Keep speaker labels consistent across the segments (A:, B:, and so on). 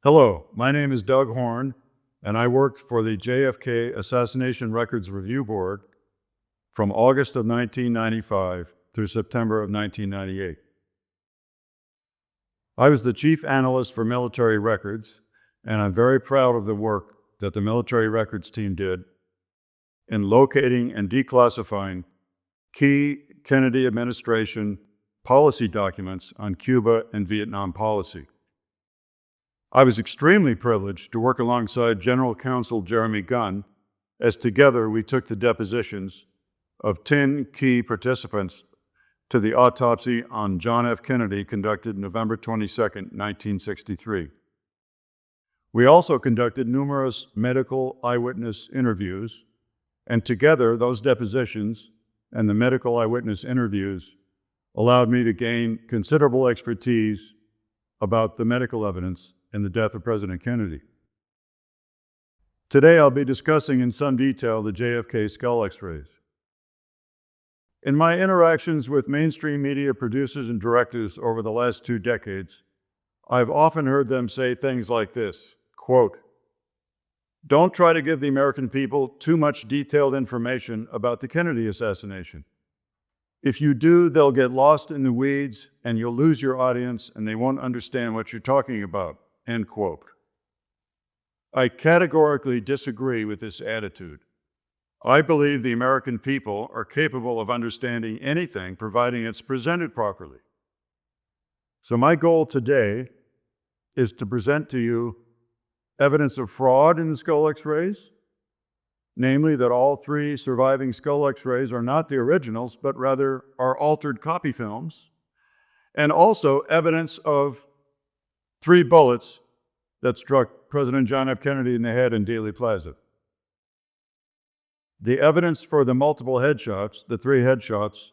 A: Hello, my name is Doug Horn, and I worked for the JFK Assassination Records Review Board from August of 1995 through September of 1998. I was the chief analyst for military records, and I'm very proud of the work that the military records team did in locating and declassifying key Kennedy administration policy documents on Cuba and Vietnam policy. I was extremely privileged to work alongside General Counsel Jeremy Gunn, as together we took the depositions of 10 key participants to the autopsy on John F. Kennedy conducted November 22, 1963. We also conducted numerous medical eyewitness interviews, and together those depositions and the medical eyewitness interviews allowed me to gain considerable expertise about the medical evidence in the death of President Kennedy. Today I'll be discussing in some detail the JFK skull x-rays. In my interactions with mainstream media producers and directors over the last 2 decades, I've often heard them say things like this, quote, "Don't try to give the American people too much detailed information about the Kennedy assassination. If you do, they'll get lost in the weeds and you'll lose your audience and they won't understand what you're talking about." End quote. I categorically disagree with this attitude. I believe the American people are capable of understanding anything providing it's presented properly. So my goal today is to present to you evidence of fraud in the skull x-rays, namely that all 3 surviving skull x-rays are not the originals, but rather are altered copy films, and also evidence of 3 bullets that struck President John F. Kennedy in the head in Dealey Plaza. The evidence for the multiple headshots, the 3 headshots,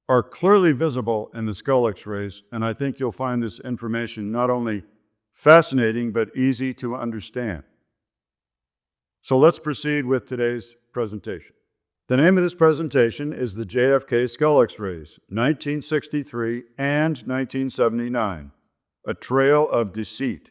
A: are clearly visible in the skull x-rays, and I think you'll find this information not only fascinating, but easy to understand. So let's proceed with today's presentation. The name of this presentation is the JFK skull x-rays, 1963 and 1979. A Trail of Deceit.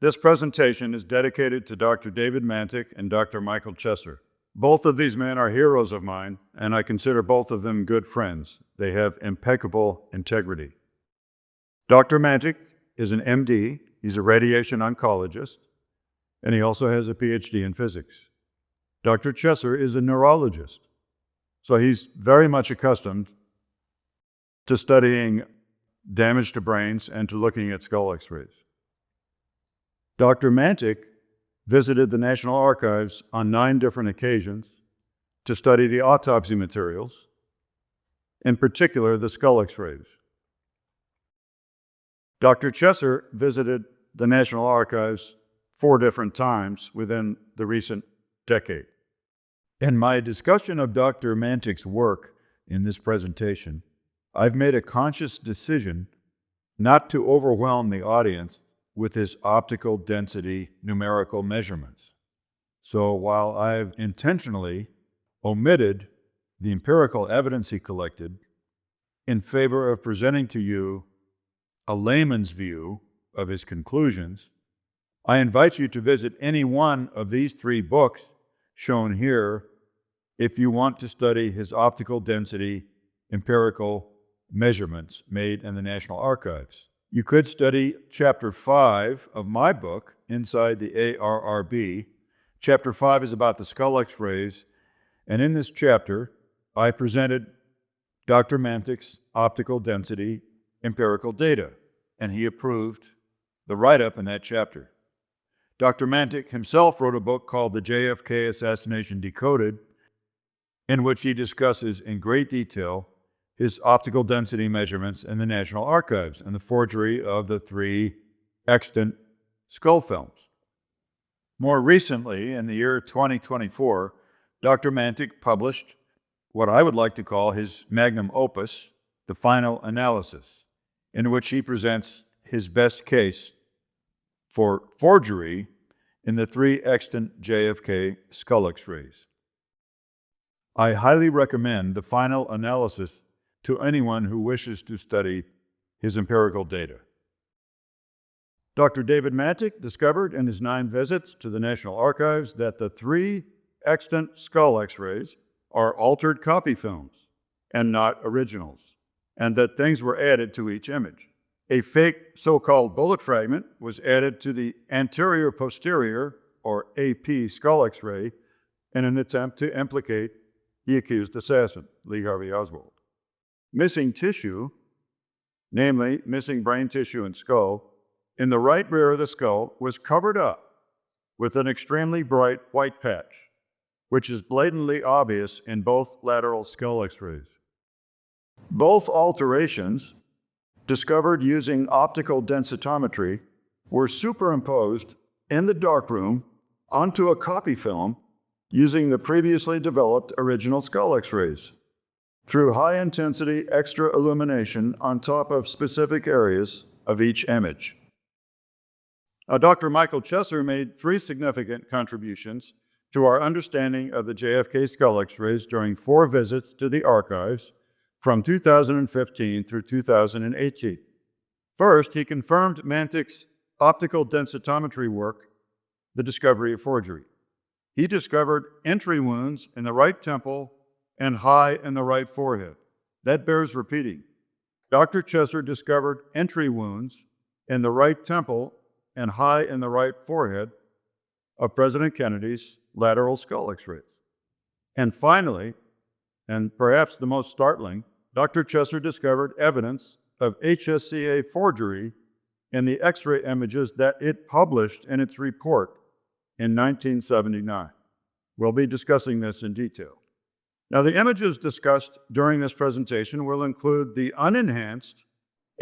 A: This presentation is dedicated to Dr. David Mantik and Dr. Michael Chesser. Both of these men are heroes of mine, and I consider both of them good friends. They have impeccable integrity. Dr. Mantik is an MD, he's a radiation oncologist, and he also has a PhD in physics. Dr. Chesser is a neurologist, so he's very much accustomed to studying damage to brains and to looking at skull x-rays. Dr. Mantik visited the National Archives on 9 different occasions to study the autopsy materials, in particular the skull x-rays. Dr. Chesser visited the National Archives 4 different times within the recent decade. In my discussion of Dr. Mantik's work in this presentation, I've made a conscious decision not to overwhelm the audience with his optical density numerical measurements. So while I've intentionally omitted the empirical evidence he collected in favor of presenting to you a layman's view of his conclusions, I invite you to visit any one of these 3 books shown here if you want to study his optical density empirical measurements made in the National Archives. You could study Chapter 5 of my book, Inside the ARRB. Chapter 5 is about the skull x-rays, and in this chapter, I presented Dr. Mantik's optical density empirical data, and he approved the write-up in that chapter. Dr. Mantik himself wrote a book called The JFK Assassination Decoded, in which he discusses in great detail his optical density measurements in the National Archives and the forgery of the 3 extant skull films. More recently, in the year 2024, Dr. Mantik published what I would like to call his magnum opus, The Final Analysis, in which he presents his best case for forgery in the 3 extant JFK skull x-rays. I highly recommend The Final Analysis to anyone who wishes to study his empirical data. Dr. David Mantik discovered in his 9 visits to the National Archives that the 3 extant skull X-rays are altered copy films and not originals, and that things were added to each image. A fake so-called bullet fragment was added to the anterior-posterior, or AP, skull X-ray in an attempt to implicate the accused assassin, Lee Harvey Oswald. Missing tissue, namely missing brain tissue and skull, in the right rear of the skull was covered up with an extremely bright white patch, which is blatantly obvious in both lateral skull X-rays. Both alterations, discovered using optical densitometry, were superimposed in the darkroom onto a copy film using the previously developed original skull X-rays through high-intensity extra illumination on top of specific areas of each image. Now, Dr. Michael Chesser made 3 significant contributions to our understanding of the JFK skull X-rays during 4 visits to the archives from 2015 through 2018. First, he confirmed Mantik's optical densitometry work, the discovery of forgery. He discovered entry wounds in the right temple and high in the right forehead. That bears repeating. Dr. Chesser discovered entry wounds in the right temple and high in the right forehead of President Kennedy's lateral skull X-rays. And finally, and perhaps the most startling, Dr. Chesser discovered evidence of HSCA forgery in the X-ray images that it published in its report in 1979. We'll be discussing this in detail. Now, the images discussed during this presentation will include the unenhanced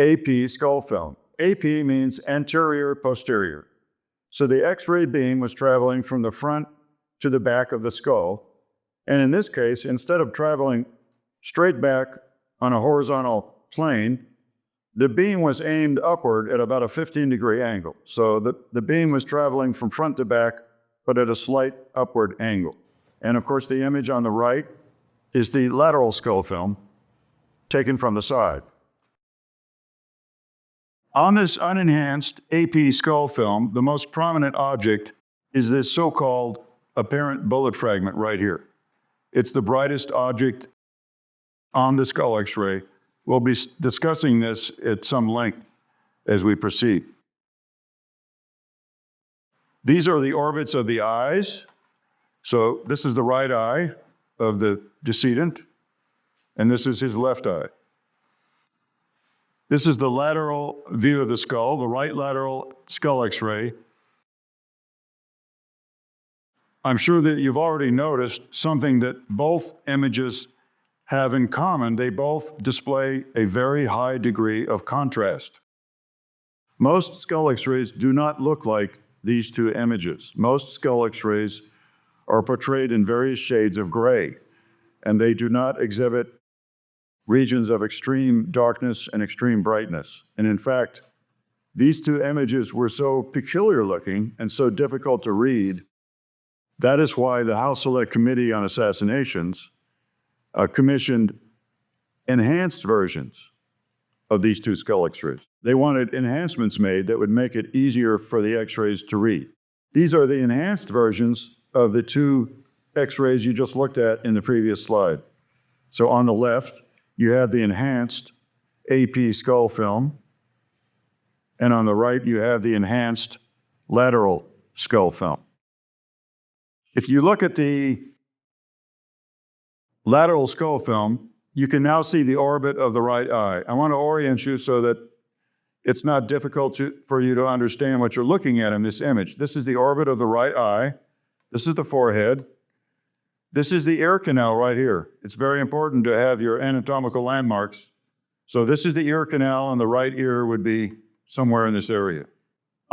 A: AP skull film. AP means anterior posterior. So the X-ray beam was traveling from the front to the back of the skull. And in this case, instead of traveling straight back on a horizontal plane, the beam was aimed upward at about a 15-degree angle. So the beam was traveling from front to back, but at a slight upward angle. And of course, the image on the right is the lateral skull film taken from the side. On this unenhanced AP skull film, the most prominent object is this so-called apparent bullet fragment right here. It's the brightest object on the skull X-ray. We'll be discussing this at some length as we proceed. These are the orbits of the eyes. So this is the right eye of the decedent, and this is his left eye. This is the lateral view of the skull, the right lateral skull X-ray. I'm sure that you've already noticed something that both images have in common. They both display a very high degree of contrast. Most skull X-rays do not look like these 2 images. Most skull X-rays are portrayed in various shades of gray, and they do not exhibit regions of extreme darkness and extreme brightness. And in fact, these 2 images were so peculiar looking and so difficult to read. That is why the House Select Committee on Assassinations commissioned enhanced versions of these 2 skull X-rays. They wanted enhancements made that would make it easier for the X-rays to read. These are the enhanced versions of the 2 X-rays you just looked at in the previous slide. So on the left, you have the enhanced AP skull film, and on the right, you have the enhanced lateral skull film. If you look at the lateral skull film, you can now see the orbit of the right eye. I want to orient you so that it's not difficult for you to understand what you're looking at in this image. This is the orbit of the right eye. This is the forehead. This is the ear canal right here. It's very important to have your anatomical landmarks. So this is the ear canal, and the right ear would be somewhere in this area.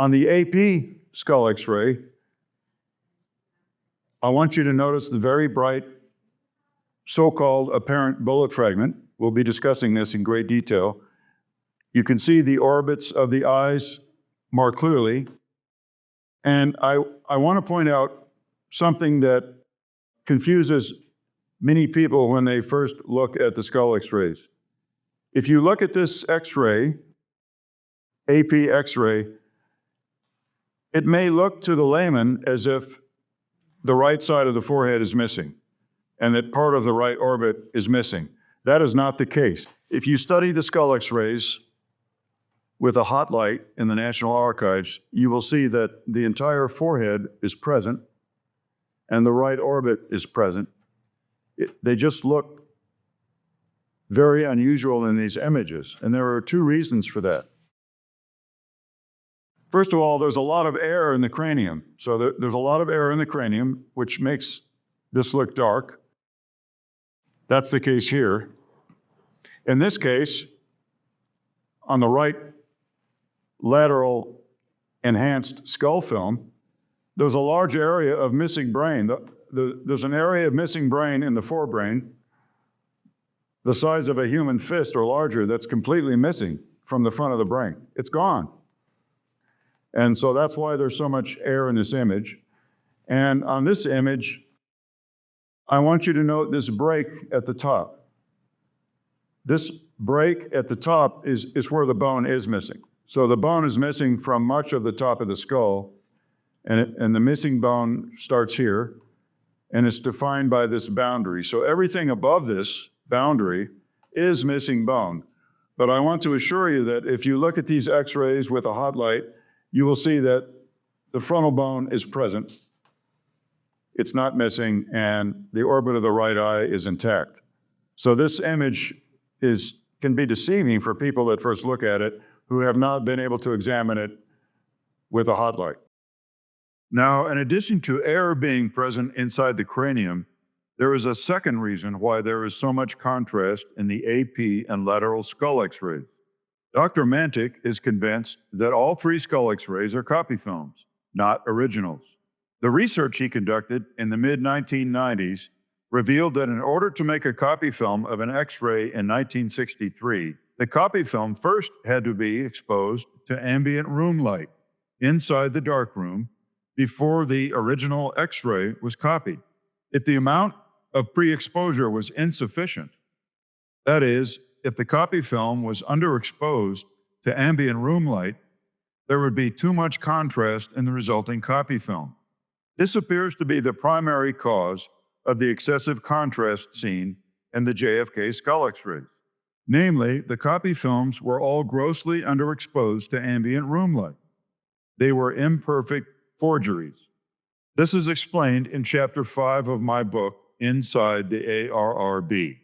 A: On the AP skull X-ray, I want you to notice the very bright so-called apparent bullet fragment. We'll be discussing this in great detail. You can see the orbits of the eyes more clearly. And I want to point out something that confuses many people when they first look at the skull X-rays. If you look at this X-ray, AP X-ray, It may look to the layman as if the right side of the forehead is missing and that part of the right orbit is missing. That is not the case. If you study the skull X-rays with a hot light in the National Archives, you will see that the entire forehead is present and the right orbit is present. They just look very unusual in these images, and there are two reasons for that. First of all, there's a lot of air in the cranium. So there's a lot of air in the cranium, which makes this look dark. That's the case here. In this case, on the right lateral enhanced skull film, there's a large area of missing brain. There's an area of missing brain in the forebrain, the size of a human fist or larger, that's completely missing from the front of the brain. It's gone. And so that's why there's so much air in this image. And on this image, I want you to note this break at the top. This break at the top is where the bone is missing. So the bone is missing from much of the top of the skull, and the missing bone starts here, and it's defined by this boundary. So everything above this boundary is missing bone. But I want to assure you that if you look at these X-rays with a hot light, you will see that the frontal bone is present. It's not missing, and the orbit of the right eye is intact. So this image can be deceiving for people that first look at it who have not been able to examine it with a hot light. Now, in addition to air being present inside the cranium, there is a second reason why there is so much contrast in the AP and lateral skull X-rays. Dr. Mantik is convinced that all three skull X-rays are copy films, not originals. The research he conducted in the mid-1990s revealed that in order to make a copy film of an X-ray in 1963, the copy film first had to be exposed to ambient room light inside the darkroom before the original X-ray was copied. If the amount of pre-exposure was insufficient, that is, if the copy film was underexposed to ambient room light, there would be too much contrast in the resulting copy film. This appears to be the primary cause of the excessive contrast seen in the JFK skull X-rays. Namely, the copy films were all grossly underexposed to ambient room light. They were imperfect forgeries. This is explained in Chapter 5 of my book, Inside the ARRB.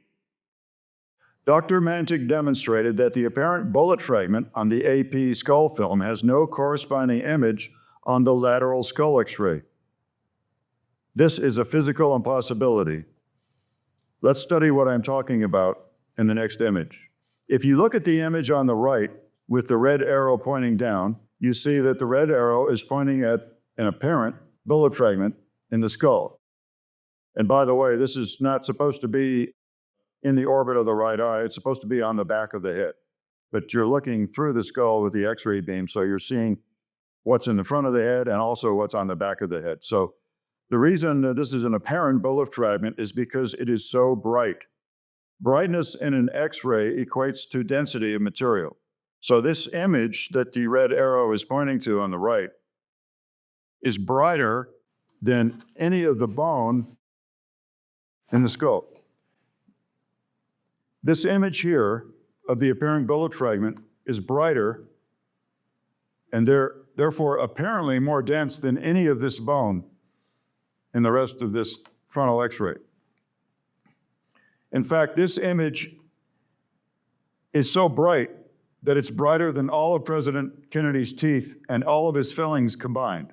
A: Dr. Mantik demonstrated that the apparent bullet fragment on the AP skull film has no corresponding image on the lateral skull X-ray. This is a physical impossibility. Let's study what I'm talking about in the next image. If you look at the image on the right with the red arrow pointing down, you see that the red arrow is pointing at an apparent bullet fragment in the skull. And by the way, this is not supposed to be in the orbit of the right eye. It's supposed to be on the back of the head. But you're looking through the skull with the X-ray beam, so you're seeing what's in the front of the head and also what's on the back of the head. So the reason that this is an apparent bullet fragment is because it is so bright. Brightness in an X-ray equates to density of material. So this image that the red arrow is pointing to on the right is brighter than any of the bone in the skull. This image here of the apparent bullet fragment is brighter and therefore apparently more dense than any of this bone in the rest of this frontal X-ray. In fact, this image is so bright that it's brighter than all of President Kennedy's teeth and all of his fillings combined.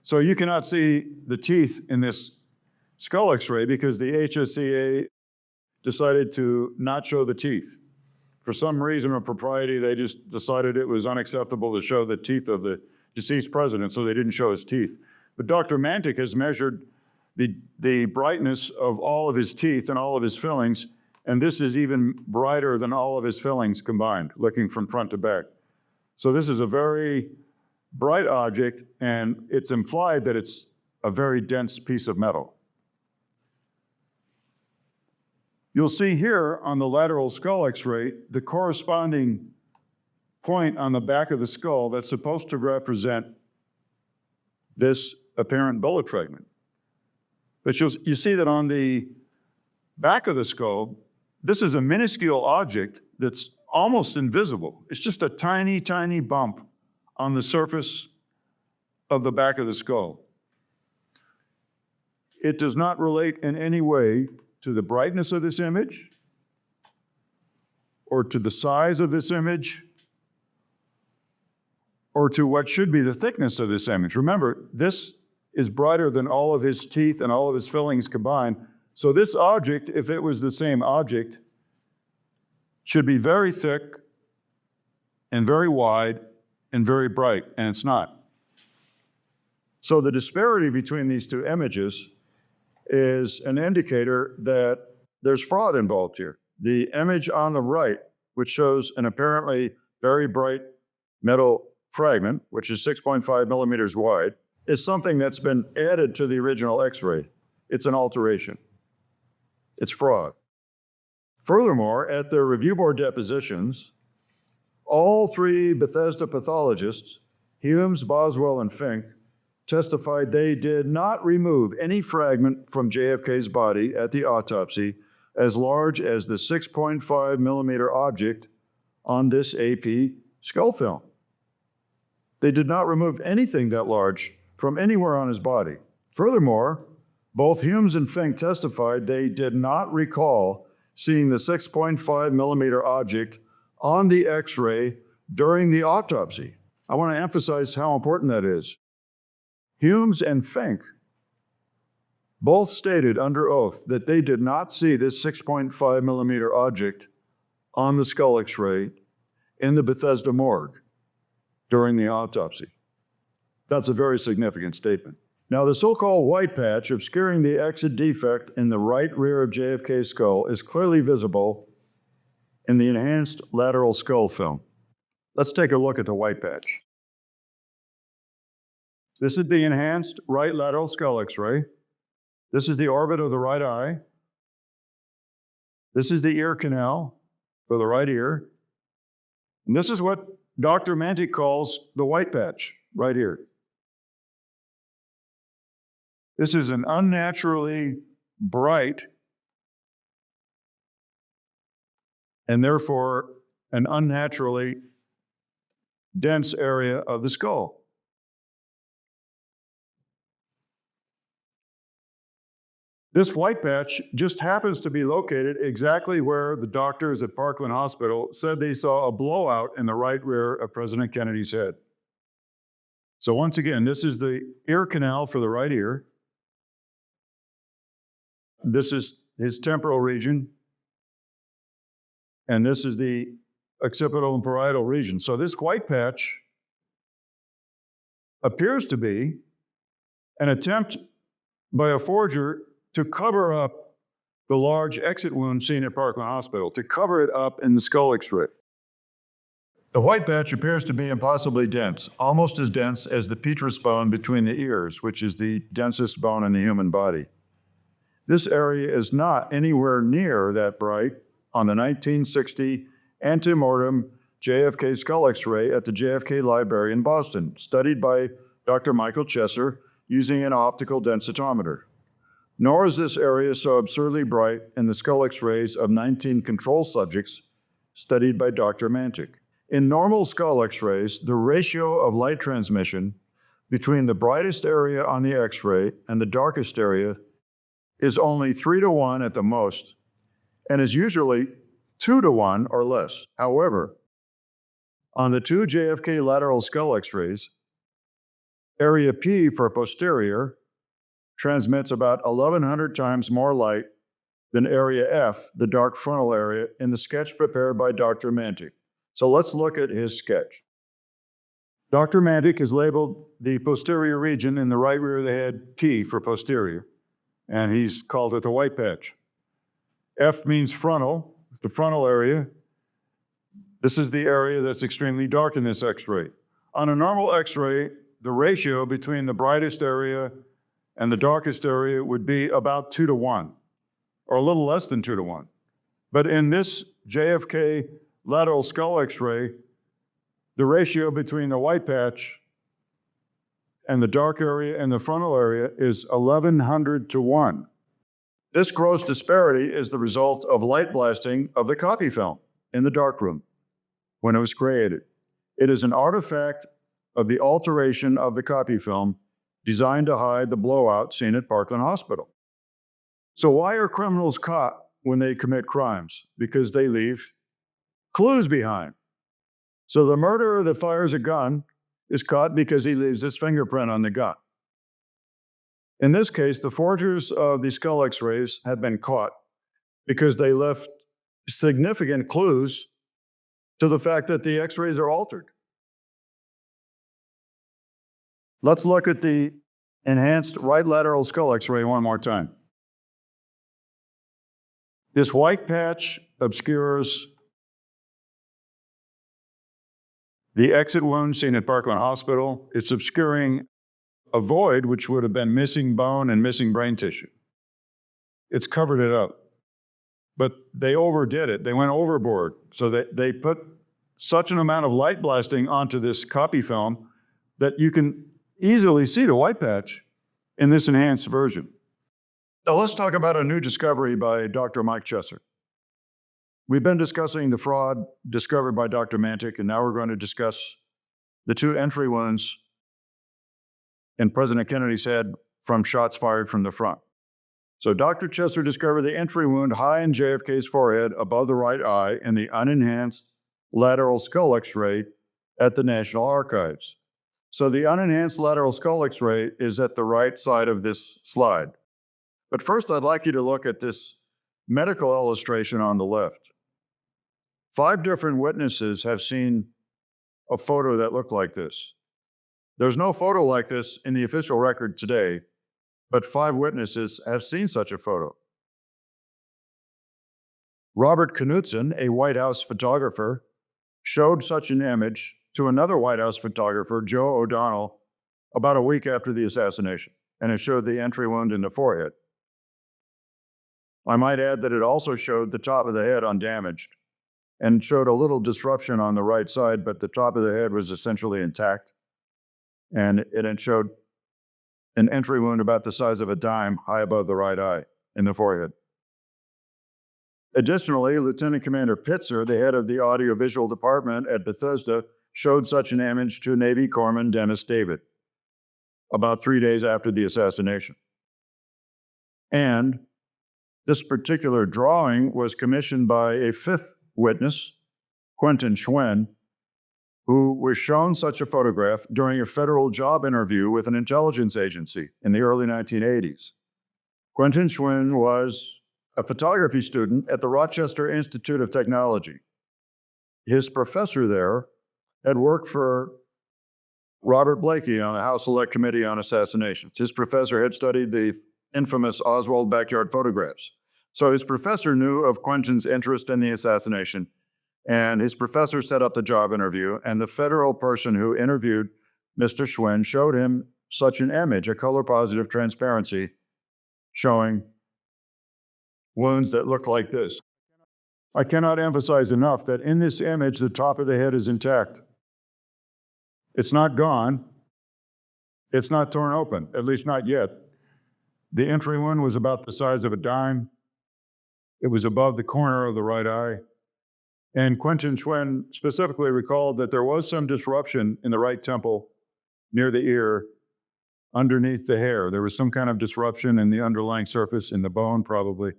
A: So you cannot see the teeth in this skull X-ray because the HSCA decided to not show the teeth. For some reason of propriety, they just decided it was unacceptable to show the teeth of the deceased president, so they didn't show his teeth. But Dr. Mantik has measured the brightness of all of his teeth and all of his fillings, and this is even brighter than all of his fillings combined, looking from front to back. So this is a very bright object, and it's implied that it's a very dense piece of metal. You'll see here on the lateral skull X-ray, the corresponding point on the back of the skull that's supposed to represent this apparent bullet fragment. But you see that on the back of the skull, this is a minuscule object that's almost invisible. It's just a tiny, tiny bump on the surface of the back of the skull. It does not relate in any way to the brightness of this image or to the size of this image or to what should be the thickness of this image. Remember, this is brighter than all of his teeth and all of his fillings combined. So this object, if it was the same object, should be very thick and very wide and very bright, and it's not. So the disparity between these two images is an indicator that there's fraud involved here. The image on the right, which shows an apparently very bright metal fragment, which is 6.5 millimeters wide, is something that's been added to the original X-ray. It's an alteration. It's fraud. Furthermore, at their review board depositions, all three Bethesda pathologists, Humes, Boswell, and Fink, testified they did not remove any fragment from JFK's body at the autopsy as large as the 6.5 millimeter object on this AP skull film. They did not remove anything that large from anywhere on his body. Furthermore, both Humes and Fink testified they did not recall seeing the 6.5 millimeter object on the X-ray during the autopsy. I want to emphasize how important that is. Humes and Fink both stated under oath that they did not see this 6.5 millimeter object on the skull X-ray in the Bethesda morgue during the autopsy. That's a very significant statement. Now, the so-called white patch obscuring the exit defect in the right rear of JFK's skull is clearly visible in the enhanced lateral skull film. Let's take a look at the white patch. This is the enhanced right lateral skull X-ray. This is the orbit of the right eye. This is the ear canal for the right ear. And this is what Dr. Mantik calls the white patch right here. This is an unnaturally bright and therefore an unnaturally dense area of the skull. This white patch just happens to be located exactly where the doctors at Parkland Hospital said they saw a blowout in the right rear of President Kennedy's head. So once again, this is the ear canal for the right ear. This is his temporal region. And this is the occipital and parietal region. So this white patch appears to be an attempt by a forger to cover up the large exit wound seen at Parkland Hospital, to cover it up in the skull X-ray. The white patch appears to be impossibly dense, almost as dense as the petrous bone between the ears, which is the densest bone in the human body. This area is not anywhere near that bright on the 1960 antemortem JFK skull X-ray at the JFK Library in Boston, studied by Dr. Michael Chesser using an optical densitometer. Nor is this area so absurdly bright in the skull X-rays of 19 control subjects studied by Dr. Mantik. In normal skull X-rays, the ratio of light transmission between the brightest area on the X-ray and the darkest area is only 3-to-1 at the most, and is usually 2-to-1 or less. However, on the two JFK lateral skull X-rays, area P for posterior transmits about 1,100 times more light than area F, the dark frontal area, in the sketch prepared by Dr. Mantik. So let's look at his sketch. Dr. Mantik has labeled the posterior region in the right rear of the head P for posterior, and he's called it the white patch. F means frontal, the frontal area. This is the area that's extremely dark in this X-ray. On a normal X-ray, the ratio between the brightest area and the darkest area would be about 2-to-1, or a little less than 2-to-1. But in this JFK lateral skull X-ray, the ratio between the white patch and the dark area in the frontal area is 1100 to 1. This gross disparity is the result of light blasting of the copy film in the darkroom when it was created. It is an artifact of the alteration of the copy film designed to hide the blowout seen at Parkland Hospital. So why are criminals caught when they commit crimes? Because they leave clues behind. So the murderer that fires a gun is caught because he leaves his fingerprint on the gun. In this case, the forgers of the skull X-rays have been caught because they left significant clues to the fact that the X-rays are altered. Let's look at the enhanced right lateral skull X-ray one more time. This white patch obscures the exit wound seen at Parkland Hospital. It's obscuring a void which would have been missing bone and missing brain tissue. It's covered it up. But they overdid it. They went overboard. So they put such an amount of light blasting onto this copy film that you can easily see the white patch in this enhanced version. Now let's talk about a new discovery by Dr. Mike Chesser. We've been discussing the fraud discovered by Dr. Mantik, and now we're going to discuss the two entry wounds in President Kennedy's head from shots fired from the front. So Dr. Chesser discovered the entry wound high in JFK's forehead above the right eye in the unenhanced lateral skull X-ray at the National Archives. So the unenhanced lateral skull X-ray is at the right side of this slide. But first, I'd like you to look at this medical illustration on the left. 5 different witnesses have seen a photo that looked like this. There's no photo like this in the official record today, but 5 witnesses have seen such a photo. Robert Knudsen, a White House photographer, showed such an image to another White House photographer, Joe O'Donnell, about a week after the assassination, and it showed the entry wound in the forehead. I might add that it also showed the top of the head undamaged and showed a little disruption on the right side, but the top of the head was essentially intact. And it showed an entry wound about the size of a dime high above the right eye in the forehead. Additionally, Lieutenant Commander Pitzer, the head of the audiovisual department at Bethesda, showed such an image to Navy Corpsman Dennis David about 3 days after the assassination. And this particular drawing was commissioned by a 5th witness, Quentin Schwen, who was shown such a photograph during a federal job interview with an intelligence agency in the early 1980s. Quentin Schwen was a photography student at the Rochester Institute of Technology. His professor there had worked for Robert Blakey on the House Select Committee on Assassinations. His professor had studied the infamous Oswald backyard photographs. So his professor knew of Quentin's interest in the assassination, and his professor set up the job interview, and the federal person who interviewed Mr. Schwen showed him such an image, a color-positive transparency, showing wounds that look like this. I cannot emphasize enough that in this image, the top of the head is intact. It's not gone. It's not torn open, at least not yet. The entry wound was about the size of a dime. It was above the corner of the right eye. And Quentin Schwen specifically recalled that there was some disruption in the right temple near the ear underneath the hair. There was some kind of disruption in the underlying surface, in the bone probably.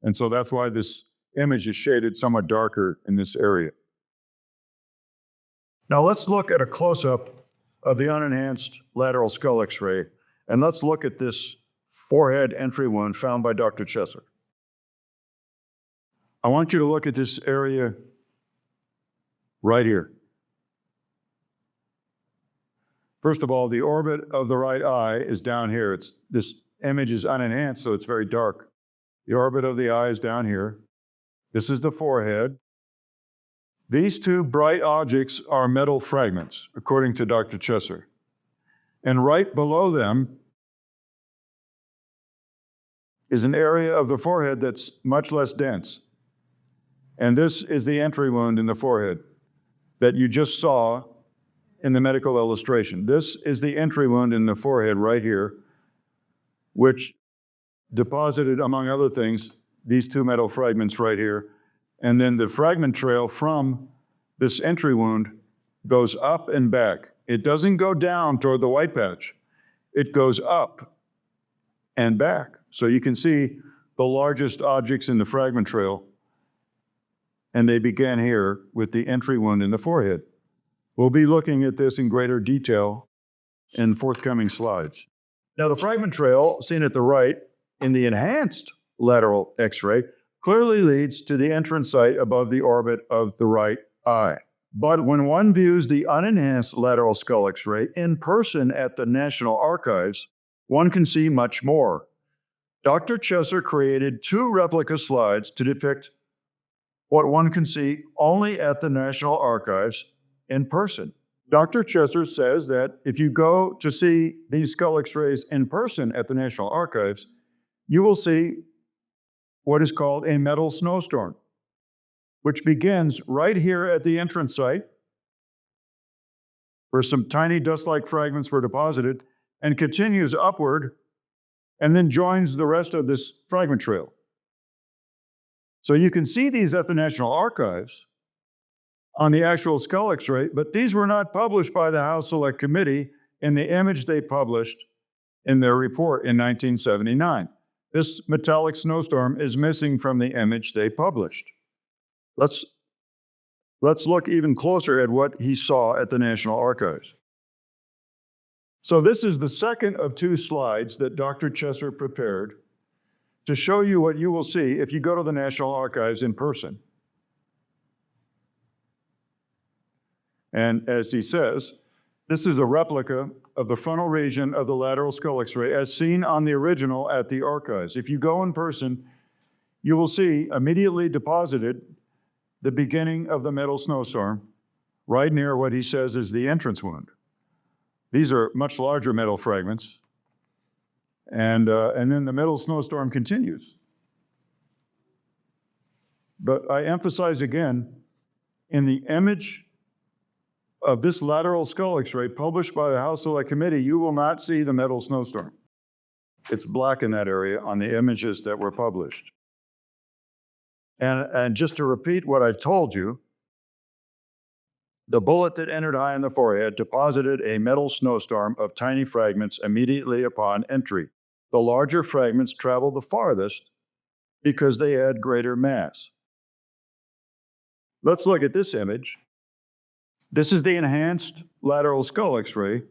A: And so that's why this image is shaded somewhat darker in this area. Now let's look at a close-up of the unenhanced lateral skull X-ray, and let's look at this forehead entry wound found by Dr. Chesser. I want you to look at this area right here. First of all, the orbit of the right eye is down here. This image is unenhanced, so it's very dark. The orbit of the eye is down here. This is the forehead. These 2 bright objects are metal fragments, according to Dr. Chesser. And right below them is an area of the forehead that's much less dense. And this is the entry wound in the forehead that you just saw in the medical illustration. This is the entry wound in the forehead right here, which deposited, among other things, these two metal fragments right here. And then the fragment trail from this entry wound goes up and back. It doesn't go down toward the white patch. It goes up and back. So you can see the largest objects in the fragment trail, and they began here with the entry wound in the forehead. We'll be looking at this in greater detail in forthcoming slides. Now, the fragment trail, seen at the right in the enhanced lateral X-ray, clearly leads to the entrance site above the orbit of the right eye. But when one views the unenhanced lateral skull X-ray in person at the National Archives, one can see much more. Dr. Chesser created 2 replica slides to depict what one can see only at the National Archives in person. Dr. Chesser says that if you go to see these skull X-rays in person at the National Archives, you will see what is called a metal snowstorm, which begins right here at the entrance site, where some tiny dust-like fragments were deposited, and continues upward, and then joins the rest of this fragment trail. So you can see these at the National Archives on the actual skull X-ray, but these were not published by the House Select Committee in the image they published in their report in 1979. This metallic snowstorm is missing from the image they published. Let's look even closer at what he saw at the National Archives. So this is the second of 2 slides that Dr. Chesser prepared to show you what you will see if you go to the National Archives in person. And as he says, this is a replica of the frontal region of the lateral skull X-ray as seen on the original at the archives. If you go in person, you will see immediately deposited the beginning of the metal snowstorm right near what he says is the entrance wound. These are much larger metal fragments. And then the metal snowstorm continues. But I emphasize again, in the image of this lateral skull X-ray published by the House Select Committee, you will not see the metal snowstorm. It's black in that area on the images that were published. And just to repeat what I've told you, the bullet that entered high in the forehead deposited a metal snowstorm of tiny fragments immediately upon entry. The larger fragments travel the farthest because they add greater mass. Let's look at this image. This is the enhanced lateral skull X-ray.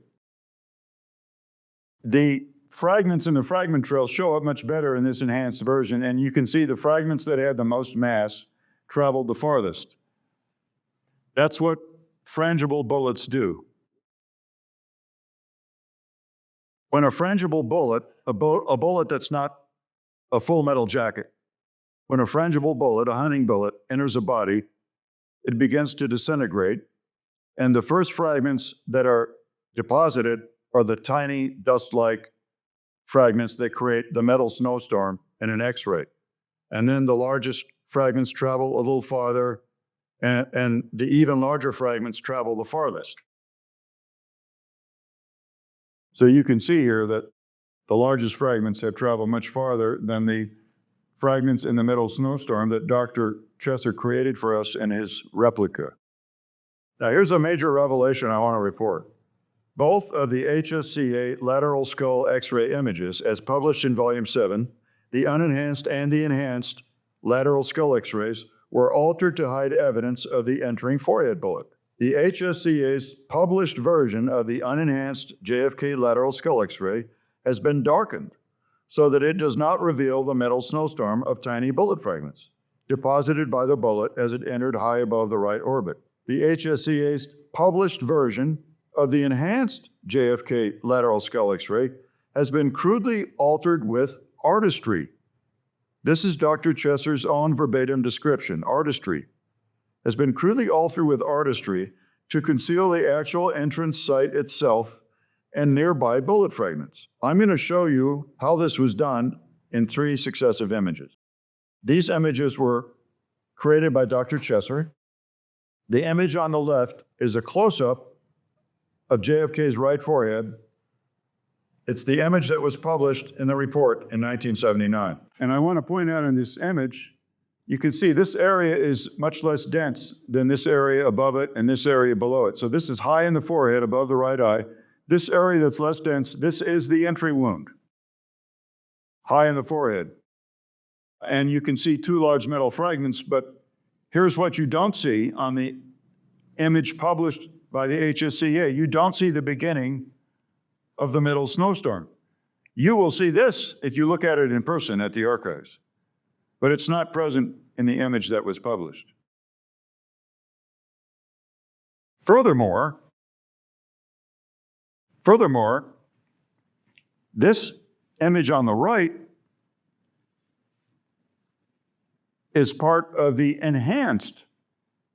A: The fragments in the fragment trail show up much better in this enhanced version, and you can see the fragments that had the most mass traveled the farthest. That's what frangible bullets do. When a frangible bullet, a bullet that's not a full metal jacket, when a frangible bullet, a hunting bullet, enters a body, it begins to disintegrate, and the first fragments that are deposited are the tiny dust-like fragments that create the metal snowstorm in an X-ray. And then the largest fragments travel a little farther, and the even larger fragments travel the farthest. So you can see here that the largest fragments have traveled much farther than the fragments in the metal snowstorm that Dr. Chesser created for us in his replica. Now here's a major revelation I want to report. Both of the HSCA lateral skull X-ray images, as published in Volume 7, the unenhanced and the enhanced lateral skull X-rays, were altered to hide evidence of the entering forehead bullet. The HSCA's published version of the unenhanced JFK lateral skull X-ray has been darkened so that it does not reveal the metal snowstorm of tiny bullet fragments deposited by the bullet as it entered high above the right orbit. The HSCA's published version of the enhanced JFK lateral skull X-ray has been crudely altered with artistry. This is Dr. Chesser's own verbatim description. Artistry has been crudely altered with artistry to conceal the actual entrance site itself and nearby bullet fragments. I'm going to show you how this was done in 3 successive images. These images were created by Dr. Chesser. The image on the left is a close-up of JFK's right forehead. It's the image that was published in the report in 1979. And I want to point out in this image, you can see this area is much less dense than this area above it and this area below it. So this is high in the forehead above the right eye. This area that's less dense, this is the entry wound, high in the forehead. And you can see two large metal fragments, but here's what you don't see on the image published by the HSCA. You don't see the beginning of the middle snowstorm. You will see this if you look at it in person at the archives, but it's not present in the image that was published. Furthermore, this image on the right is part of the enhanced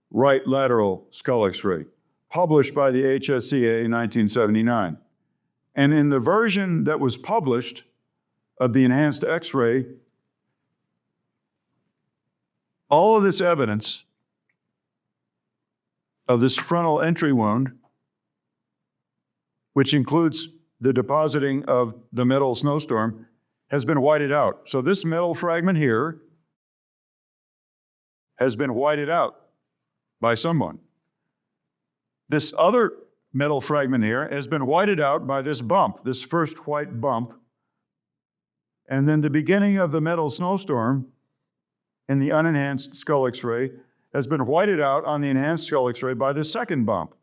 A: right lateral skull X-ray, published by the HSCA in 1979. And in the version that was published of the enhanced X-ray, all of this evidence of this frontal entry wound, which includes the depositing of the middle snowstorm, has been whited out. So this middle fragment here has been whited out by someone. This other metal fragment here has been whited out by this bump, this first white bump. And then the beginning of the metal snowstorm in the unenhanced skull X-ray has been whited out on the enhanced skull X-ray by the second bump.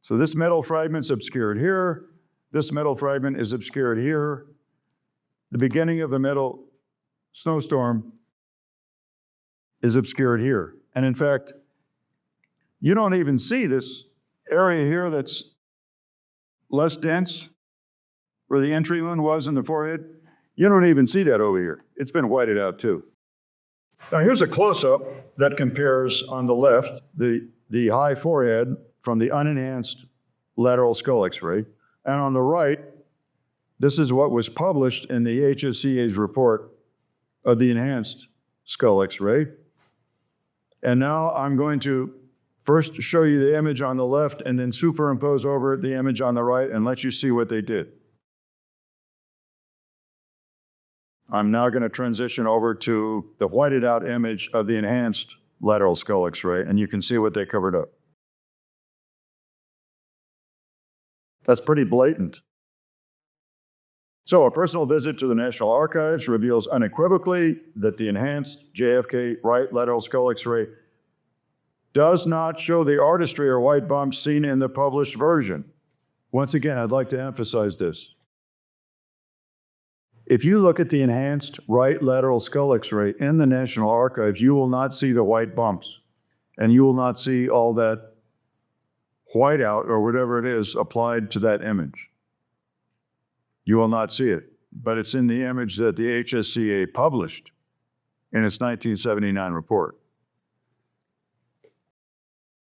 A: So this metal fragment's obscured here. This metal fragment is obscured here. The beginning of the metal snowstorm is obscured here. And in fact, you don't even see this area here that's less dense, where the entry wound was in the forehead. You don't even see that over here. It's been whited out too. Now here's a close-up that compares on the left the high forehead from the unenhanced lateral skull X-ray, and on the right, this is what was published in the HSCA's report of the enhanced skull X-ray. And now I'm going to first show you the image on the left and then superimpose over it the image on the right and let you see what they did. I'm now going to transition over to the whited out image of the enhanced lateral skull X-ray, and you can see what they covered up. That's pretty blatant. So a personal visit to the National Archives reveals unequivocally that the enhanced JFK right lateral skull X-ray does not show the artistry or white bumps seen in the published version. Once again, I'd like to emphasize this. If you look at the enhanced right lateral skull X-ray in the National Archives, you will not see the white bumps, and you will not see all that whiteout or whatever it is applied to that image. You will not see it, but it's in the image that the HSCA published in its 1979 report.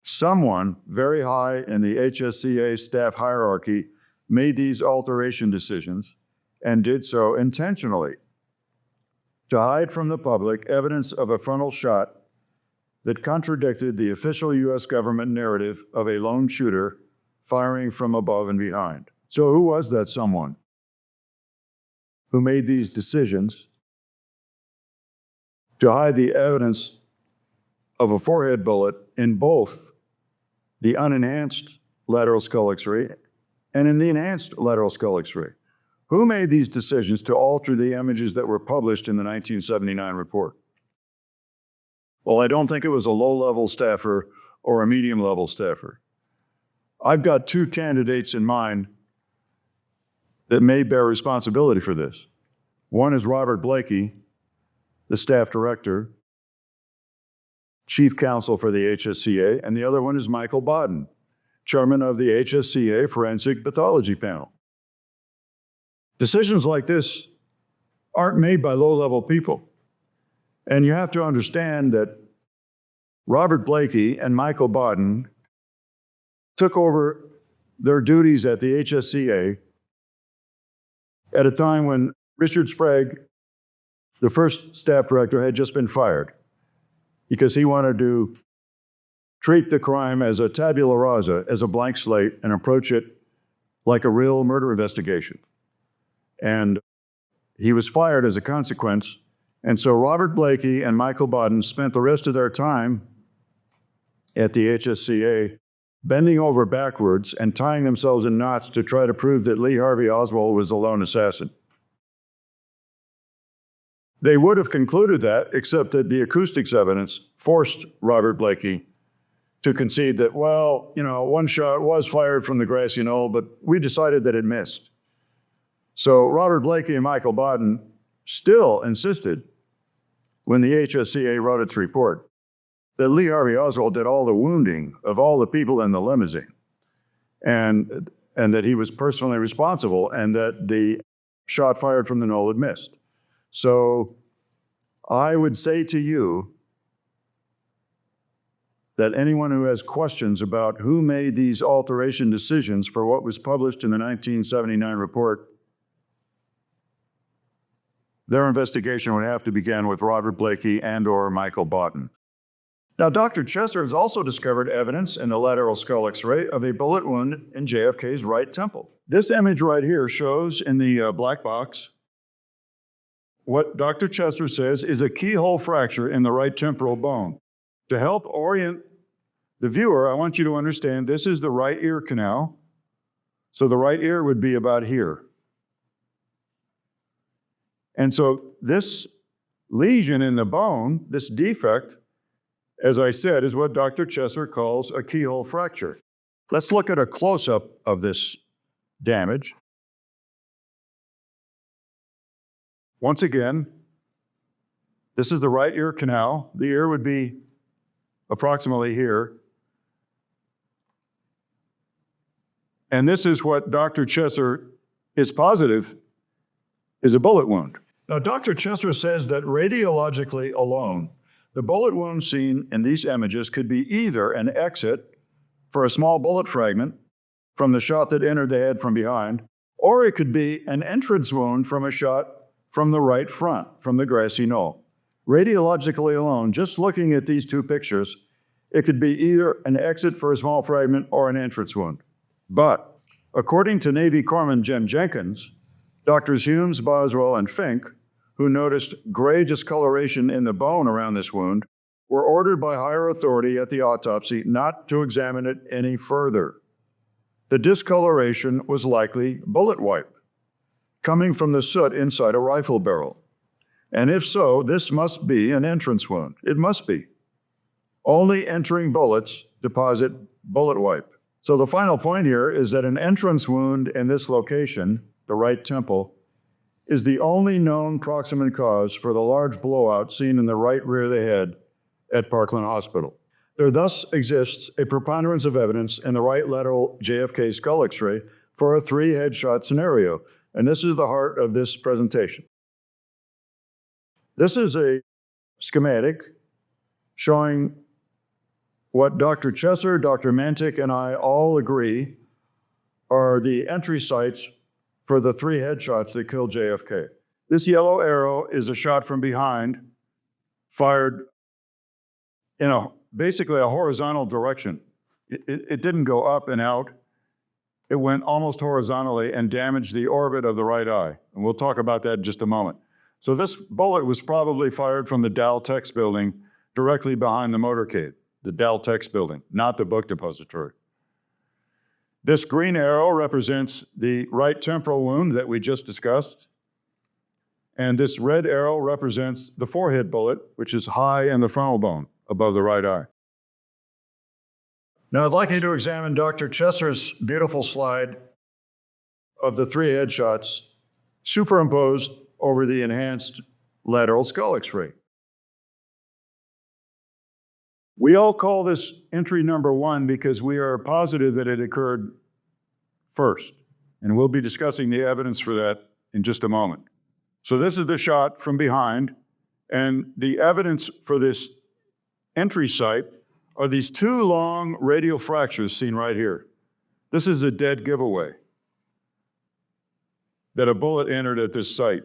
A: Someone very high in the HSCA staff hierarchy made these alteration decisions and did so intentionally to hide from the public evidence of a frontal shot that contradicted the official US government narrative of a lone shooter firing from above and behind. So who was that someone who made these decisions to hide the evidence of a forehead bullet in both the unenhanced lateral skull X-ray and in the enhanced lateral skull X-ray? Who made these decisions to alter the images that were published in the 1979 report? Well, I don't think it was a low-level staffer or a medium-level staffer. I've got two candidates in mind that may bear responsibility for this. One is Robert Blakey, the staff director, chief counsel for the HSCA, and the other one is Michael Bodden, chairman of the HSCA Forensic Pathology Panel. Decisions like this aren't made by low-level people. And you have to understand that Robert Blakey and Michael Bodden took over their duties at the HSCA at a time when Richard Sprague, the first staff director, had just been fired because he wanted to treat the crime as a tabula rasa, as a blank slate, and approach it like a real murder investigation. And he was fired as a consequence. And so Robert Blakey and Michael Bodden spent the rest of their time at the HSCA bending over backwards and tying themselves in knots to try to prove that Lee Harvey Oswald was the lone assassin. They would have concluded that, except that the acoustics evidence forced Robert Blakey to concede that, well, one shot was fired from the grassy knoll, but we decided that it missed. So Robert Blakey and Michael Bodden still insisted, when the HSCA wrote its report, that Lee Harvey Oswald did all the wounding of all the people in the limousine, and that he was personally responsible, and that the shot fired from the knoll had missed. So I would say to you that anyone who has questions about who made these alteration decisions for what was published in the 1979 report, their investigation would have to begin with Robert Blakey and/or Michael Bodden. Now, Dr. Chesser has also discovered evidence in the lateral skull X-ray of a bullet wound in JFK's right temple. This image right here shows in the black box what Dr. Chesser says is a keyhole fracture in the right temporal bone. To help orient the viewer, I want you to understand this is the right ear canal. So the right ear would be about here. And so this lesion in the bone, this defect, as I said, is what Dr. Chesser calls a keyhole fracture. Let's look at a close-up of this damage. Once again, this is the right ear canal. The ear would be approximately here. And this is what Dr. Chesser is positive is a bullet wound. Now, Dr. Chesser says that radiologically alone, the bullet wound seen in these images could be either an exit for a small bullet fragment from the shot that entered the head from behind, or it could be an entrance wound from a shot from the right front, from the grassy knoll. Radiologically alone, just looking at these two pictures, it could be either an exit for a small fragment or an entrance wound. But according to Navy Corpsman Jim Jenkins, Drs. Humes, Boswell, and Fink, who noticed gray discoloration in the bone around this wound, were ordered by higher authority at the autopsy not to examine it any further. The discoloration was likely bullet wipe, coming from the soot inside a rifle barrel. And if so, this must be an entrance wound. It must be. Only entering bullets deposit bullet wipe. So the final point here is that an entrance wound in this location, the right temple, is the only known proximate cause for the large blowout seen in the right rear of the head at Parkland Hospital. There thus exists a preponderance of evidence in the right lateral JFK skull X-ray for a 3 headshot scenario, and this is the heart of this presentation. This is a schematic showing what Dr. Chesser, Dr. Mantik, and I all agree are the entry sites for the 3 headshots that killed JFK. This yellow arrow is a shot from behind, fired in basically a horizontal direction. It didn't go up and out. It went almost horizontally and damaged the orbit of the right eye. And we'll talk about that in just a moment. So this bullet was probably fired from the Dow Tex building directly behind the motorcade, the Dow Tex building, not the book depository. This green arrow represents the right temporal wound that we just discussed. And this red arrow represents the forehead bullet, which is high in the frontal bone above the right eye. Now, I'd like you to examine Dr. Chesser's beautiful slide of the 3 headshots superimposed over the enhanced lateral skull X-ray. We all call this entry number 1 because we are positive that it occurred first. And we'll be discussing the evidence for that in just a moment. So this is the shot from behind, and the evidence for this entry site are these 2 long radial fractures seen right here. This is a dead giveaway that a bullet entered at this site.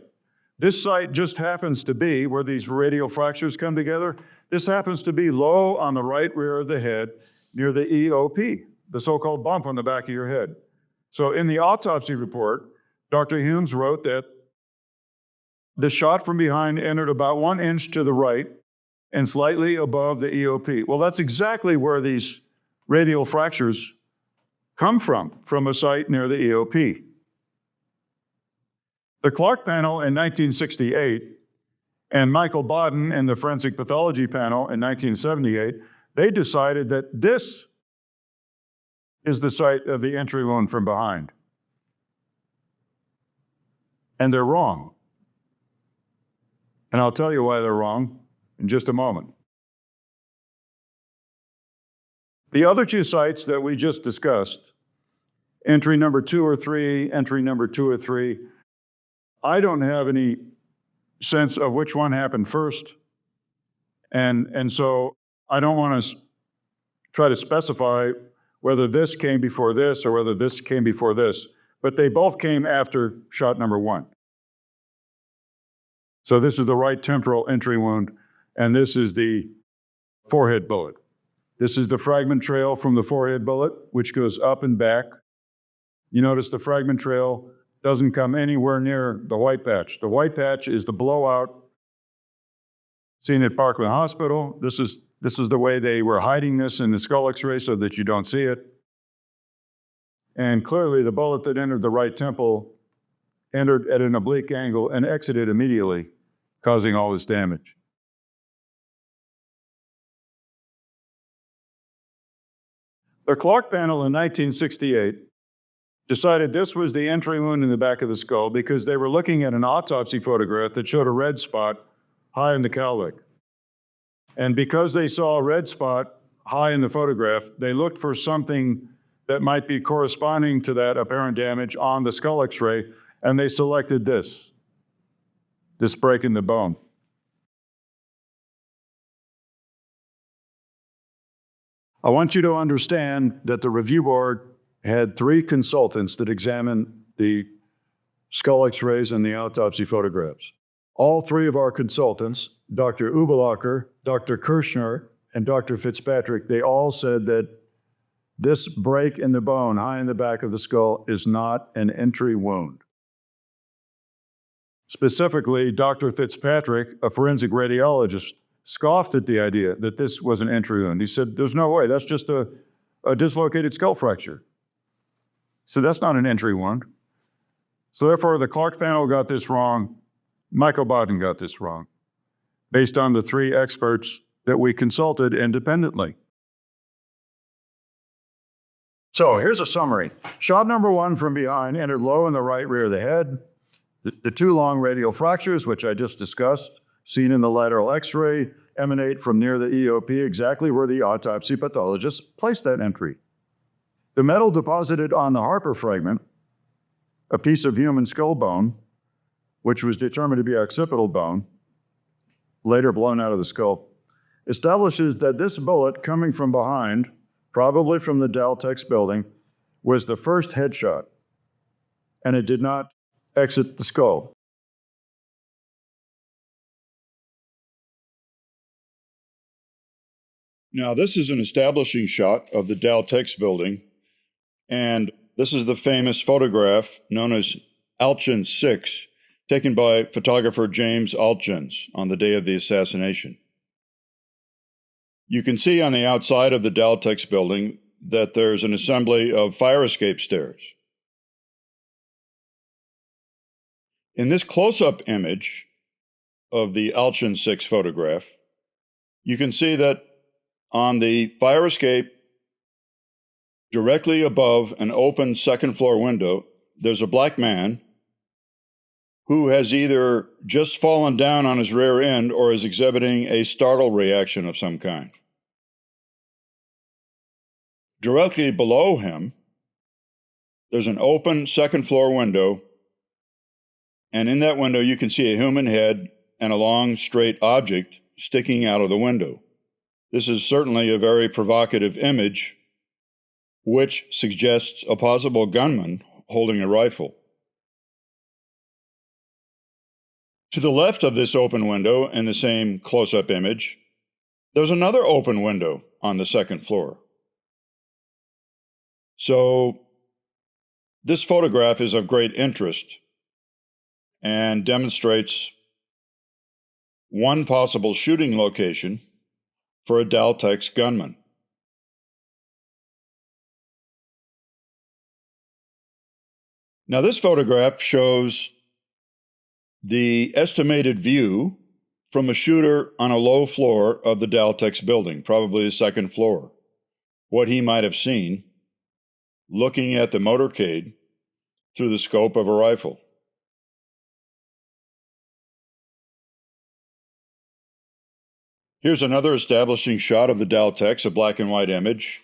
A: This site just happens to be where these radial fractures come together. This happens to be low on the right rear of the head near the EOP, the so-called bump on the back of your head. So in the autopsy report, Dr. Humes wrote that the shot from behind entered about 1 inch to the right and slightly above the EOP. Well, that's exactly where these radial fractures come from a site near the EOP. The Clark panel in 1968 and Michael Bodden and the forensic pathology panel in 1978, they decided that this is the site of the entry wound from behind. And they're wrong. And I'll tell you why they're wrong in just a moment. The other two sites that we just discussed, entry number 2 or 3, entry number 2 or 3, I don't have any sense of which one happened first. And so I don't want to try to specify whether this came before this or whether this came before this, but they both came after shot number 1. So this is the right temporal entry wound, and this is the forehead bullet. This is the fragment trail from the forehead bullet, which goes up and back. You notice the fragment trail doesn't come anywhere near the white patch. The white patch is the blowout seen at Parkland Hospital. This is the way they were hiding this in the skull x-ray so that you don't see it. And clearly the bullet that entered the right temple entered at an oblique angle and exited immediately, causing all this damage. The Clark panel in 1968 decided this was the entry wound in the back of the skull because they were looking at an autopsy photograph that showed a red spot high in the cowlick. And because they saw a red spot high in the photograph, they looked for something that might be corresponding to that apparent damage on the skull x-ray, and they selected this break in the bone. I want you to understand that the review board had 3 consultants that examined the skull x-rays and the autopsy photographs. All 3 of our consultants, Dr. Ubelacher, Dr. Kirschner, and Dr. Fitzpatrick, they all said that this break in the bone high in the back of the skull is not an entry wound. Specifically, Dr. Fitzpatrick, a forensic radiologist, scoffed at the idea that this was an entry wound. He said, there's no way, that's just a dislocated skull fracture. So that's not an entry wound. So therefore, the Clark panel got this wrong. Michael Bodden got this wrong, based on the 3 experts that we consulted independently. So here's a summary. Shot number 1 from behind entered low in the right rear of the head. The 2 long radial fractures, which I just discussed, seen in the lateral x-ray, emanate from near the EOP, exactly where the autopsy pathologist placed that entry. The metal deposited on the Harper fragment, a piece of human skull bone, which was determined to be occipital bone, later blown out of the skull, establishes that this bullet coming from behind, probably from the Daltex building, was the first headshot, and it did not exit the skull. Now, this is an establishing shot of the Daltex building, and this is the famous photograph known as Alchin 6, taken by photographer James Alchins on the day of the assassination. You can see on the outside of the Daltex building that there's an assembly of fire escape stairs. In this close-up image of the Alchin 6 photograph, you can see that on the fire escape, directly above an open second-floor window, there's a black man who has either just fallen down on his rear end or is exhibiting a startle reaction of some kind. Directly below him, there's an open second-floor window, and in that window you can see a human head and a long, straight object sticking out of the window. This is certainly a very provocative image, which suggests a possible gunman holding a rifle. To the left of this open window in the same close-up image, there's another open window on the second floor. So this photograph is of great interest and demonstrates one possible shooting location for a Daltex gunman. Now this photograph shows the estimated view from a shooter on a low floor of the Daltex building, probably the second floor, what he might have seen looking at the motorcade through the scope of a rifle. Here's another establishing shot of the Daltex, a black and white image.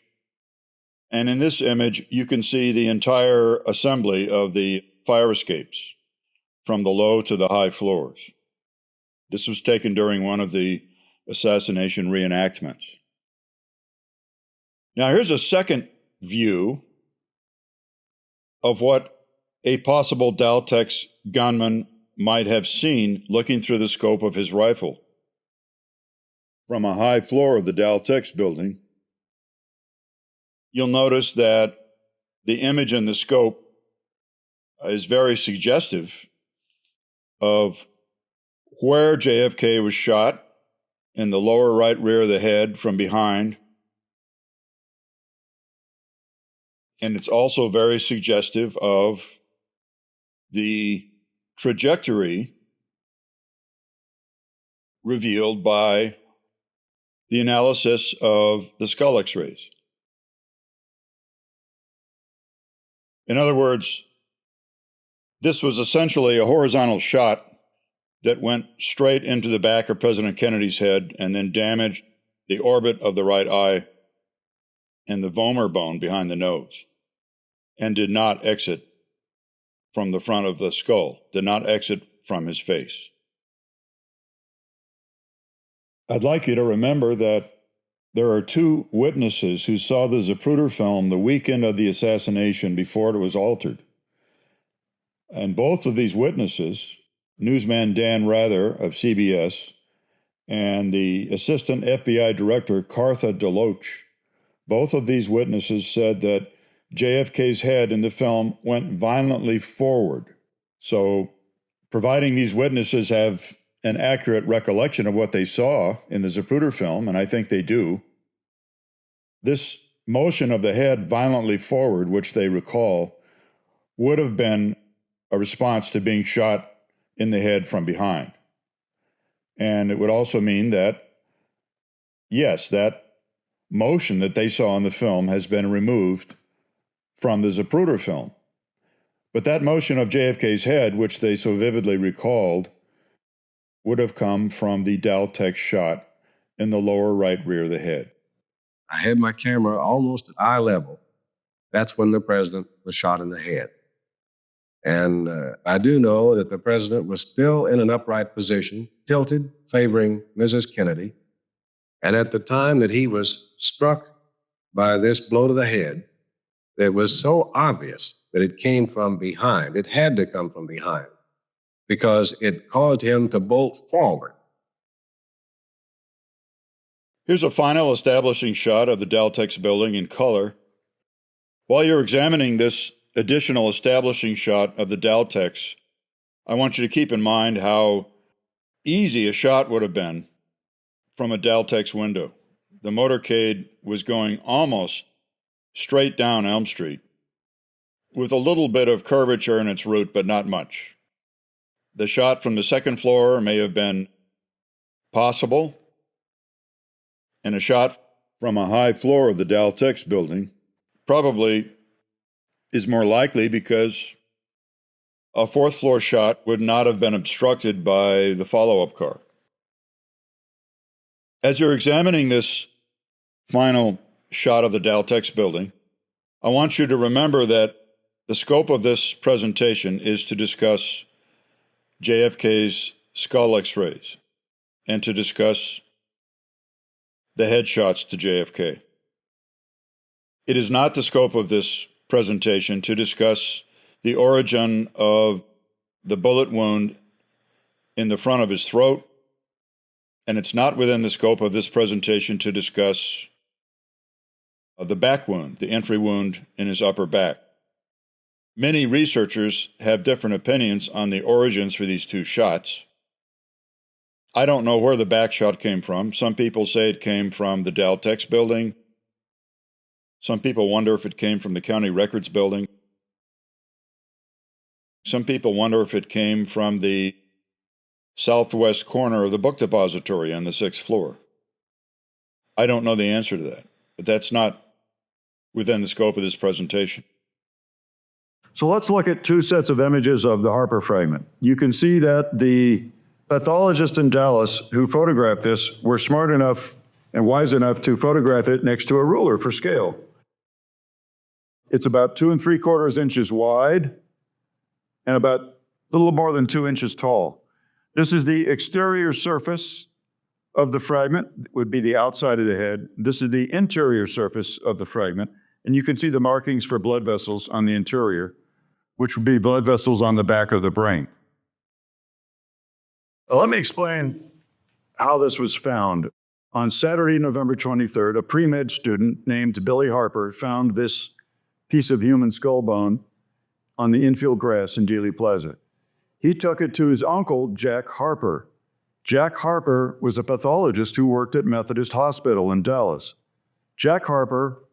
A: And in this image, you can see the entire assembly of the fire escapes from the low to the high floors. This was taken during one of the assassination reenactments. Now here's a second view of what a possible Daltex gunman might have seen looking through the scope of his rifle. From a high floor of the Daltex building, you'll notice that the image in the scope is very suggestive of where JFK was shot in the lower right rear of the head from behind. And it's also very suggestive of the trajectory revealed by the analysis of the skull X-rays. In other words, this was essentially a horizontal shot that went straight into the back of President Kennedy's head and then damaged the orbit of the right eye and the vomer bone behind the nose, and did not exit from the front of the skull, did not exit from his face. I'd like you to remember that there are two witnesses who saw the Zapruder film the weekend of the assassination before it was altered. And both of these witnesses, newsman Dan Rather of CBS and the assistant FBI director Cartha DeLoach, both of these witnesses said that JFK's head in the film went violently forward. So, providing these witnesses have an accurate recollection of what they saw in the Zapruder film, and I think they do, this motion of the head violently forward, which they recall, would have been a response to being shot in the head from behind. And it would also mean that, yes, that motion that they saw in the film has been removed from the Zapruder film. But that motion of JFK's head, which they so vividly recalled, would have come from the Daltex shot in the lower right rear of the head.
B: I had my camera almost at eye level. That's when the president was shot in the head. And I do know that the president was still in an upright position, tilted, favoring Mrs. Kennedy. And at the time that he was struck by this blow to the head, it was so obvious that it came from behind. It had to come from behind because it caused him to bolt forward.
A: Here's a final establishing shot of the Daltex building in color. While you're examining this additional establishing shot of the Daltex, I want you to keep in mind how easy a shot would have been from a Daltex window. The motorcade was going almost straight down Elm Street, with a little bit of curvature in its route, but not much. The shot from the second floor may have been possible, and a shot from a high floor of the Daltex building probably is more likely because a fourth floor shot would not have been obstructed by the follow-up car. As you're examining this final shot of the Daltex building, I want you to remember that the scope of this presentation is to discuss JFK's skull X-rays and to discuss the headshots to JFK. It is not the scope of this presentation to discuss the origin of the bullet wound in the front of his throat, and it's not within the scope of this presentation to discuss the back wound, the entry wound in his upper back. Many researchers have different opinions on the origins for these two shots. I don't know where the back shot came from. Some people say it came from the Daltex building. Some people wonder if it came from the county records building. Some people wonder if it came from the southwest corner of the book depository on the 6th floor. I don't know the answer to that, but that's not within the scope of this presentation. So let's look at two sets of images of the Harper fragment. You can see that the pathologists in Dallas who photographed this were smart enough and wise enough to photograph it next to a ruler for scale. It's about 2 3/4 inches wide and about a little more than 2 inches tall. This is the exterior surface of the fragment, would be the outside of the head. This is the interior surface of the fragment, and you can see the markings for blood vessels on the interior, which would be blood vessels on the back of the brain. Let me explain how this was found. On Saturday, November 23rd, a pre-med student named Billy Harper found this piece of human skull bone on the infield grass in Dealey Plaza. He took it to his uncle, Jack Harper. Jack Harper was a pathologist who worked at Methodist Hospital in Dallas. Jack Harper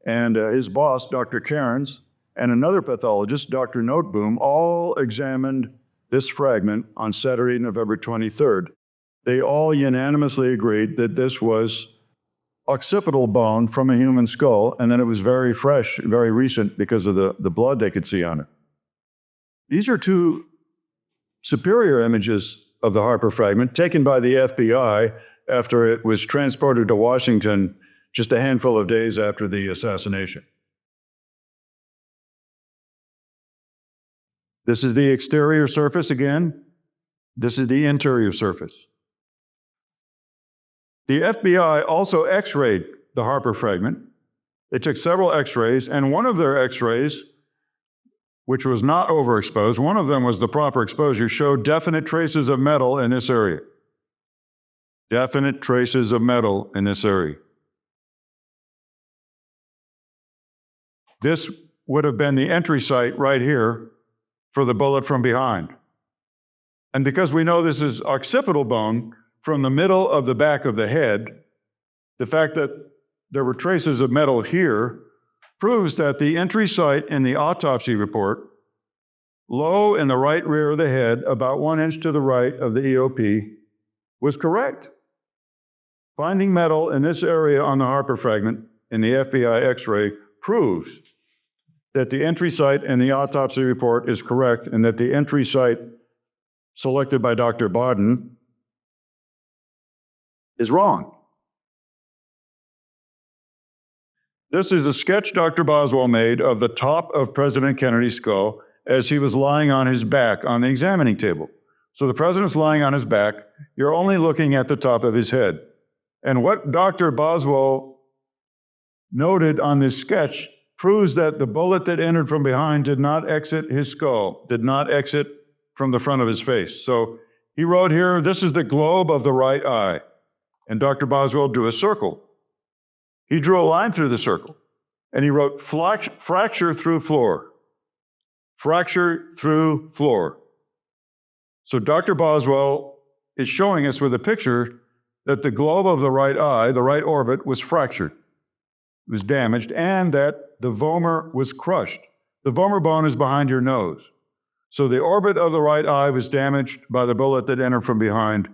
A: and his boss, Dr. Cairns, and another pathologist, Dr. Noteboom, all examined this fragment on Saturday, November 23rd. They all unanimously agreed that this was occipital bone from a human skull, and that it was very fresh, very recent because of the blood they could see on it. These are two superior images of the Harper fragment taken by the FBI after it was transported to Washington just a handful of days after the assassination. This is the exterior surface again. This is the interior surface. The FBI also x-rayed the Harper fragment. They took several x-rays, and one of their x-rays, which was not overexposed, one of them was the proper exposure, showed definite traces of metal in this area. Definite traces of metal in this area. This would have been the entry site right here for the bullet from behind. And because we know this is occipital bone, from the middle of the back of the head, the fact that there were traces of metal here proves that the entry site in the autopsy report, low in the right rear of the head, about 1 inch to the right of the EOP, was correct. Finding metal in this area on the Harper fragment in the FBI x-ray proves that the entry site in the autopsy report is correct, and that the entry site selected by Dr. Bodden is wrong. This is a sketch Dr. Boswell made of the top of President Kennedy's skull as he was lying on his back on the examining table. So the president's lying on his back, you're only looking at the top of his head. And what Dr. Boswell noted on this sketch proves that the bullet that entered from behind did not exit his skull, did not exit from the front of his face. So he wrote here, this is the globe of the right eye. And Dr. Boswell drew a circle. He drew a line through the circle, and he wrote fracture through floor. Fracture through floor. So Dr. Boswell is showing us with a picture that the globe of the right eye, the right orbit, was fractured, was damaged, and that the vomer was crushed. The vomer bone is behind your nose. So the orbit of the right eye was damaged by the bullet that entered from behind,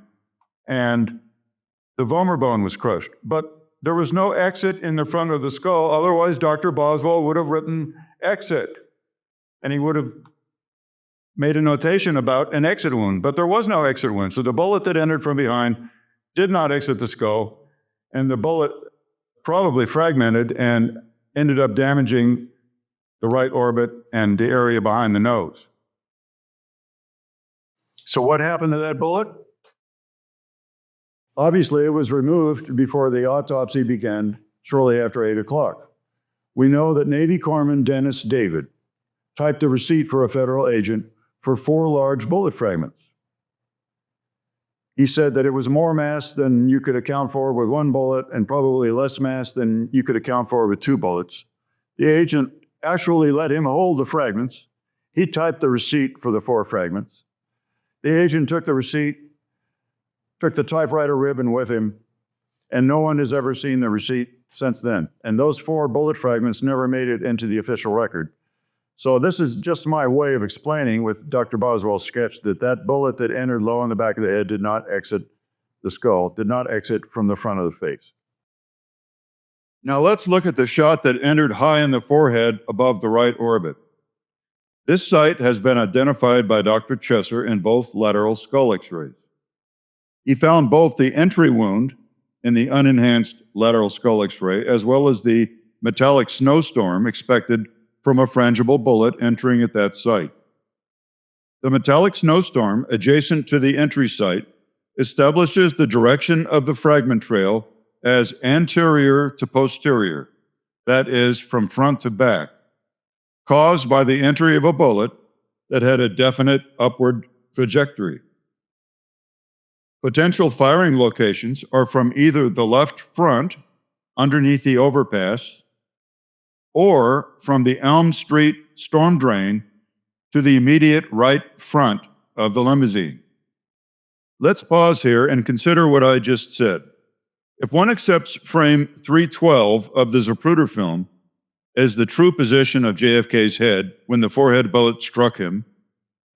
A: and the vomer bone was crushed. But there was no exit in the front of the skull, otherwise Dr. Boswell would have written exit, and he would have made a notation about an exit wound, but there was no exit wound. So the bullet that entered from behind did not exit the skull, and the bullet probably fragmented and ended up damaging the right orbit and the area behind the nose. So what happened to that bullet? Obviously, it was removed before the autopsy began, shortly after 8 o'clock. We know that Navy Corpsman Dennis David typed a receipt for a federal agent for 4 large bullet fragments. He said that it was more mass than you could account for with one bullet and probably less mass than you could account for with two bullets. The agent actually let him hold the fragments. He typed the receipt for the 4 fragments. The agent took the receipt, took the typewriter ribbon with him, and no one has ever seen the receipt since then. And those 4 bullet fragments never made it into the official record. So this is just my way of explaining with Dr. Boswell's sketch that that bullet that entered low in the back of the head did not exit the skull, did not exit from the front of the face. Now let's look at the shot that entered high in the forehead above the right orbit. This site has been identified by Dr. Chesser in both lateral skull x-rays. He found both the entry wound in the unenhanced lateral skull x-ray as well as the metallic snowstorm expected from a frangible bullet entering at that site. The metallic snowstorm adjacent to the entry site establishes the direction of the fragment trail as anterior to posterior, that is, from front to back, caused by the entry of a bullet that had a definite upward trajectory. Potential firing locations are from either the left front, underneath the overpass, or from the Elm Street storm drain to the immediate right front of the limousine. Let's pause here and consider what I just said. If one accepts frame 312 of the Zapruder film as the true position of JFK's head when the forehead bullet struck him,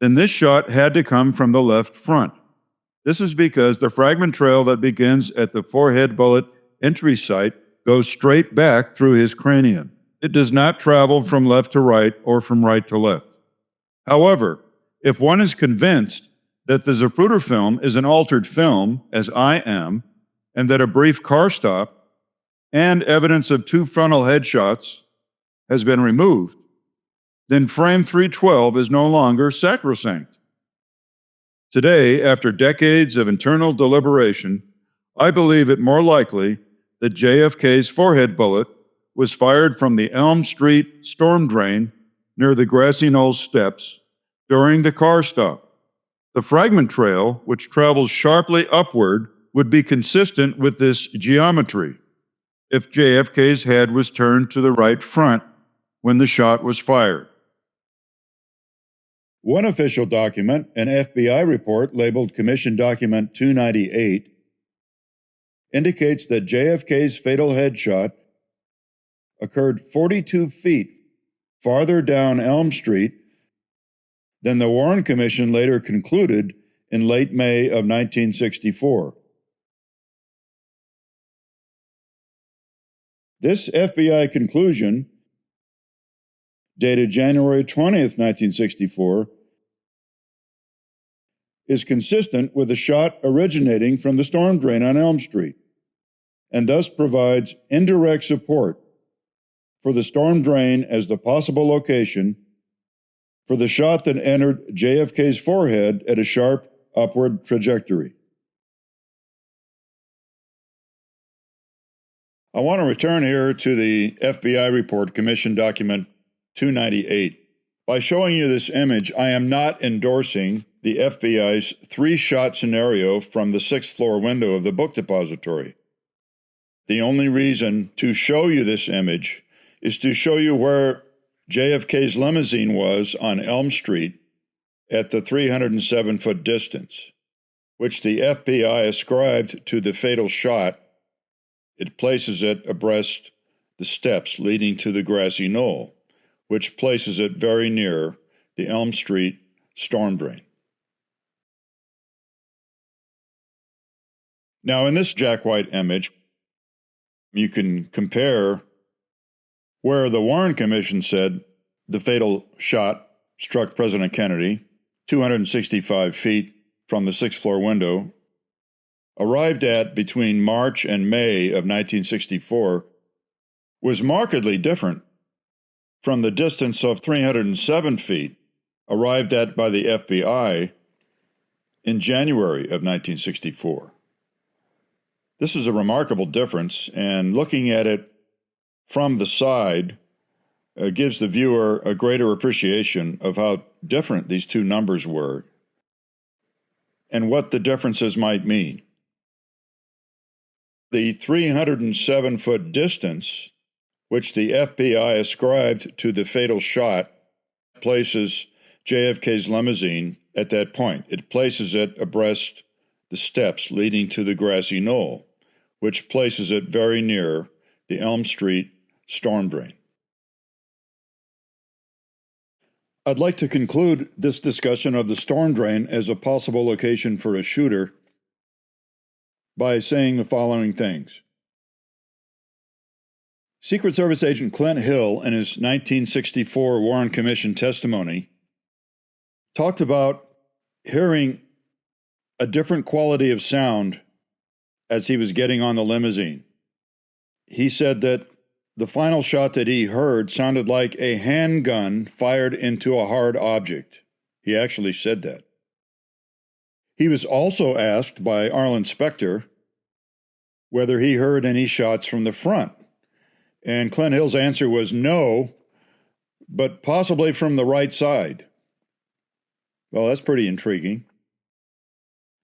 A: then this shot had to come from the left front. This is because the fragment trail that begins at the forehead bullet entry site goes straight back through his cranium. It does not travel from left to right or from right to left. However, if one is convinced that the Zapruder film is an altered film, as I am, and that a brief car stop and evidence of 2 frontal headshots has been removed, then frame 312 is no longer sacrosanct. Today, after decades of internal deliberation, I believe it more likely that JFK's forehead bullet was fired from the Elm Street storm drain near the Grassy Knoll steps during the car stop. The fragment trail, which travels sharply upward, would be consistent with this geometry if JFK's head was turned to the right front when the shot was fired. One official document, an FBI report labeled Commission Document 298, indicates that JFK's fatal headshot occurred 42 feet farther down Elm Street than the Warren Commission later concluded in late May of 1964. This FBI conclusion, dated January 20th, 1964, is consistent with the shot originating from the storm drain on Elm Street, and thus provides indirect support for the storm drain as the possible location for the shot that entered JFK's forehead at a sharp upward trajectory. I want to return here to the FBI report, Commission Document 298. By showing you this image, I am not endorsing the FBI's 3-shot scenario from the 6th floor window of the book depository. The only reason to show you this image is to show you where JFK's limousine was on Elm Street at the 307-foot distance, which the FBI ascribed to the fatal shot. It places it abreast the steps leading to the Grassy Knoll, which places it very near the Elm Street storm drain. Now, in this Jack White image, you can compare where the Warren Commission said the fatal shot struck President Kennedy 265 feet from the 6th floor window, arrived at between March and May of 1964, was markedly different from the distance of 307 feet arrived at by the FBI in January of 1964. This is a remarkable difference, and looking at it from the side gives the viewer a greater appreciation of how different these two numbers were. and what the differences might mean. The 307-foot distance, which the FBI ascribed to the fatal shot, places JFK's limousine at that point. It places it abreast the steps leading to the grassy knoll, which places it very near the Elm Street storm drain. I'd like to conclude this discussion of the storm drain as a possible location for a shooter by saying the following things. Secret Service agent Clint Hill, in his 1964 Warren Commission testimony, talked about hearing a different quality of sound as he was getting on the limousine. He said that the final shot that he heard sounded like a handgun fired into a hard object. He actually said that. He was also asked by Arlen Specter whether he heard any shots from the front. And Clint Hill's answer was no, but possibly from the right side. Well, that's pretty intriguing.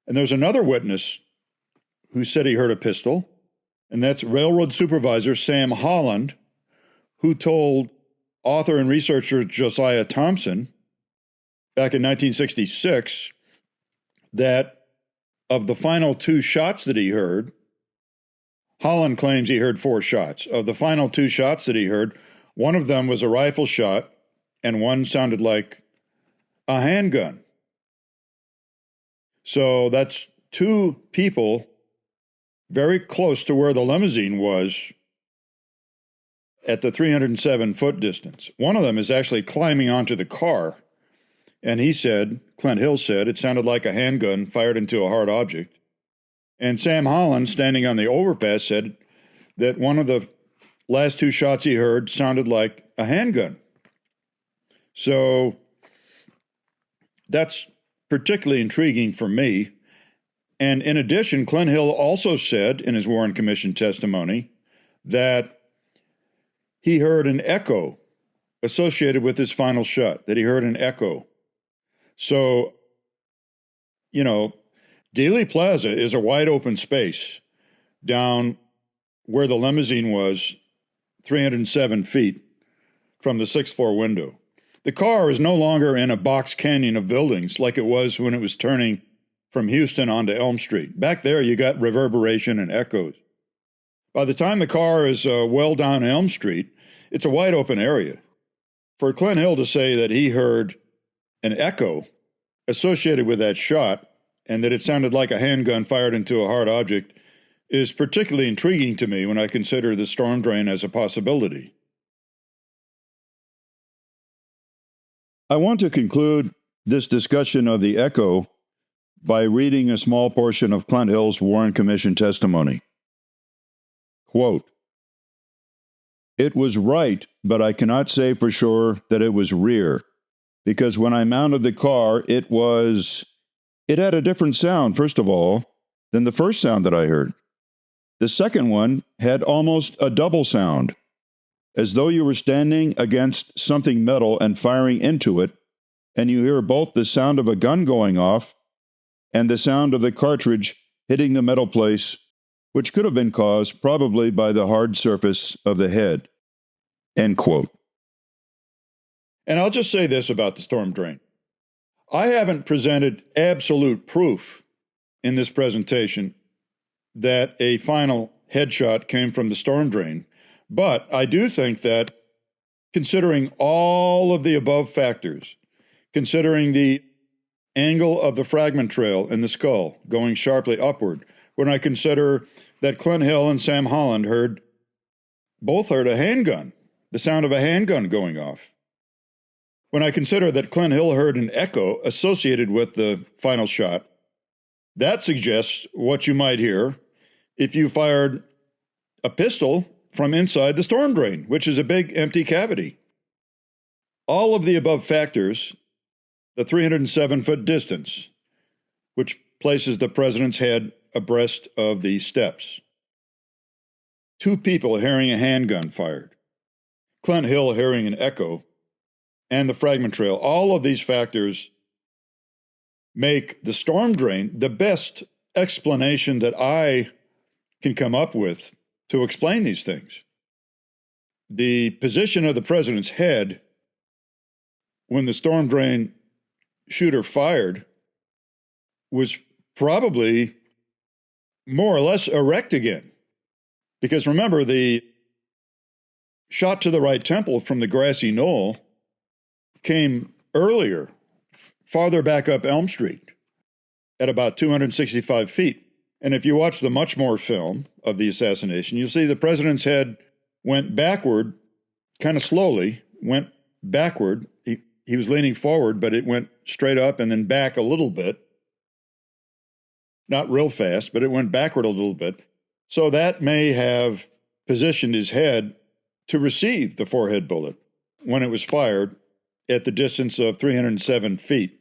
A: And there's another witness who said he heard a pistol, and that's Railroad Supervisor Sam Holland, who told author and researcher Josiah Thompson back in 1966 that of the final 2 shots that he heard, Holland claims he heard 4 shots. Of the final 2 shots that he heard, one of them was a rifle shot, and one sounded like a handgun. So that's 2 people very close to where the limousine was at the 307-foot distance. One of them is actually climbing onto the car, and he said, Clint Hill said, it sounded like a handgun fired into a hard object. And Sam Holland, standing on the overpass, said that one of the last 2 shots he heard sounded like a handgun. So that's particularly intriguing for me. And in addition, Clint Hill also said in his Warren Commission testimony that he heard an echo associated with his final shot, that he heard an echo. So, Dealey Plaza is a wide open space down where the limousine was, 307 feet from the 6th floor window. The car is no longer in a box canyon of buildings like it was when it was turning from Houston onto Elm Street. Back there, you got reverberation and echoes. By the time the car is well down Elm Street, it's a wide open area. For Clint Hill to say that he heard an echo associated with that shot and that it sounded like a handgun fired into a hard object is particularly intriguing to me when I consider the storm drain as a possibility. I want to conclude this discussion of the echo by reading a small portion of Clint Hill's Warren Commission testimony. Quote, "It was right, but I cannot say for sure that it was rear, because when I mounted the car, it had a different sound, first of all, than the first sound that I heard. The second one had almost a double sound, as though you were standing against something metal and firing into it, and you hear both the sound of a gun going off and the sound of the cartridge hitting the metal place, which could have been caused probably by the hard surface of the head." End quote. And I'll just say this about the storm drain. I haven't presented absolute proof in this presentation that a final headshot came from the storm drain, but I do think that considering all of the above factors, considering the angle of the fragment trail in the skull going sharply upward, when I consider that Clint Hill and Sam Holland both heard a handgun, the sound of a handgun going off, when I consider that Clint Hill heard an echo associated with the final shot, that suggests what you might hear if you fired a pistol from inside the storm drain, which is a big empty cavity. All of the above factors, the 307-foot distance, which places the president's head abreast of the steps, 2 people hearing a handgun fired, Clint Hill hearing an echo, and the fragment trail, all of these factors make the storm drain the best explanation that I can come up with to explain these things. The position of the president's head when the storm drain shooter fired was probably more or less erect again. Because remember, the shot to the right temple from the grassy knoll came earlier, farther back up Elm Street at about 265 feet. And if you watch the Muchmore film of the assassination, you'll see the president's head went backward, kind of slowly, went backward. He was leaning forward, but it went straight up and then back a little bit. Not real fast, but it went backward a little bit. So that may have positioned his head to receive the forehead bullet when it was fired at the distance of 307 feet.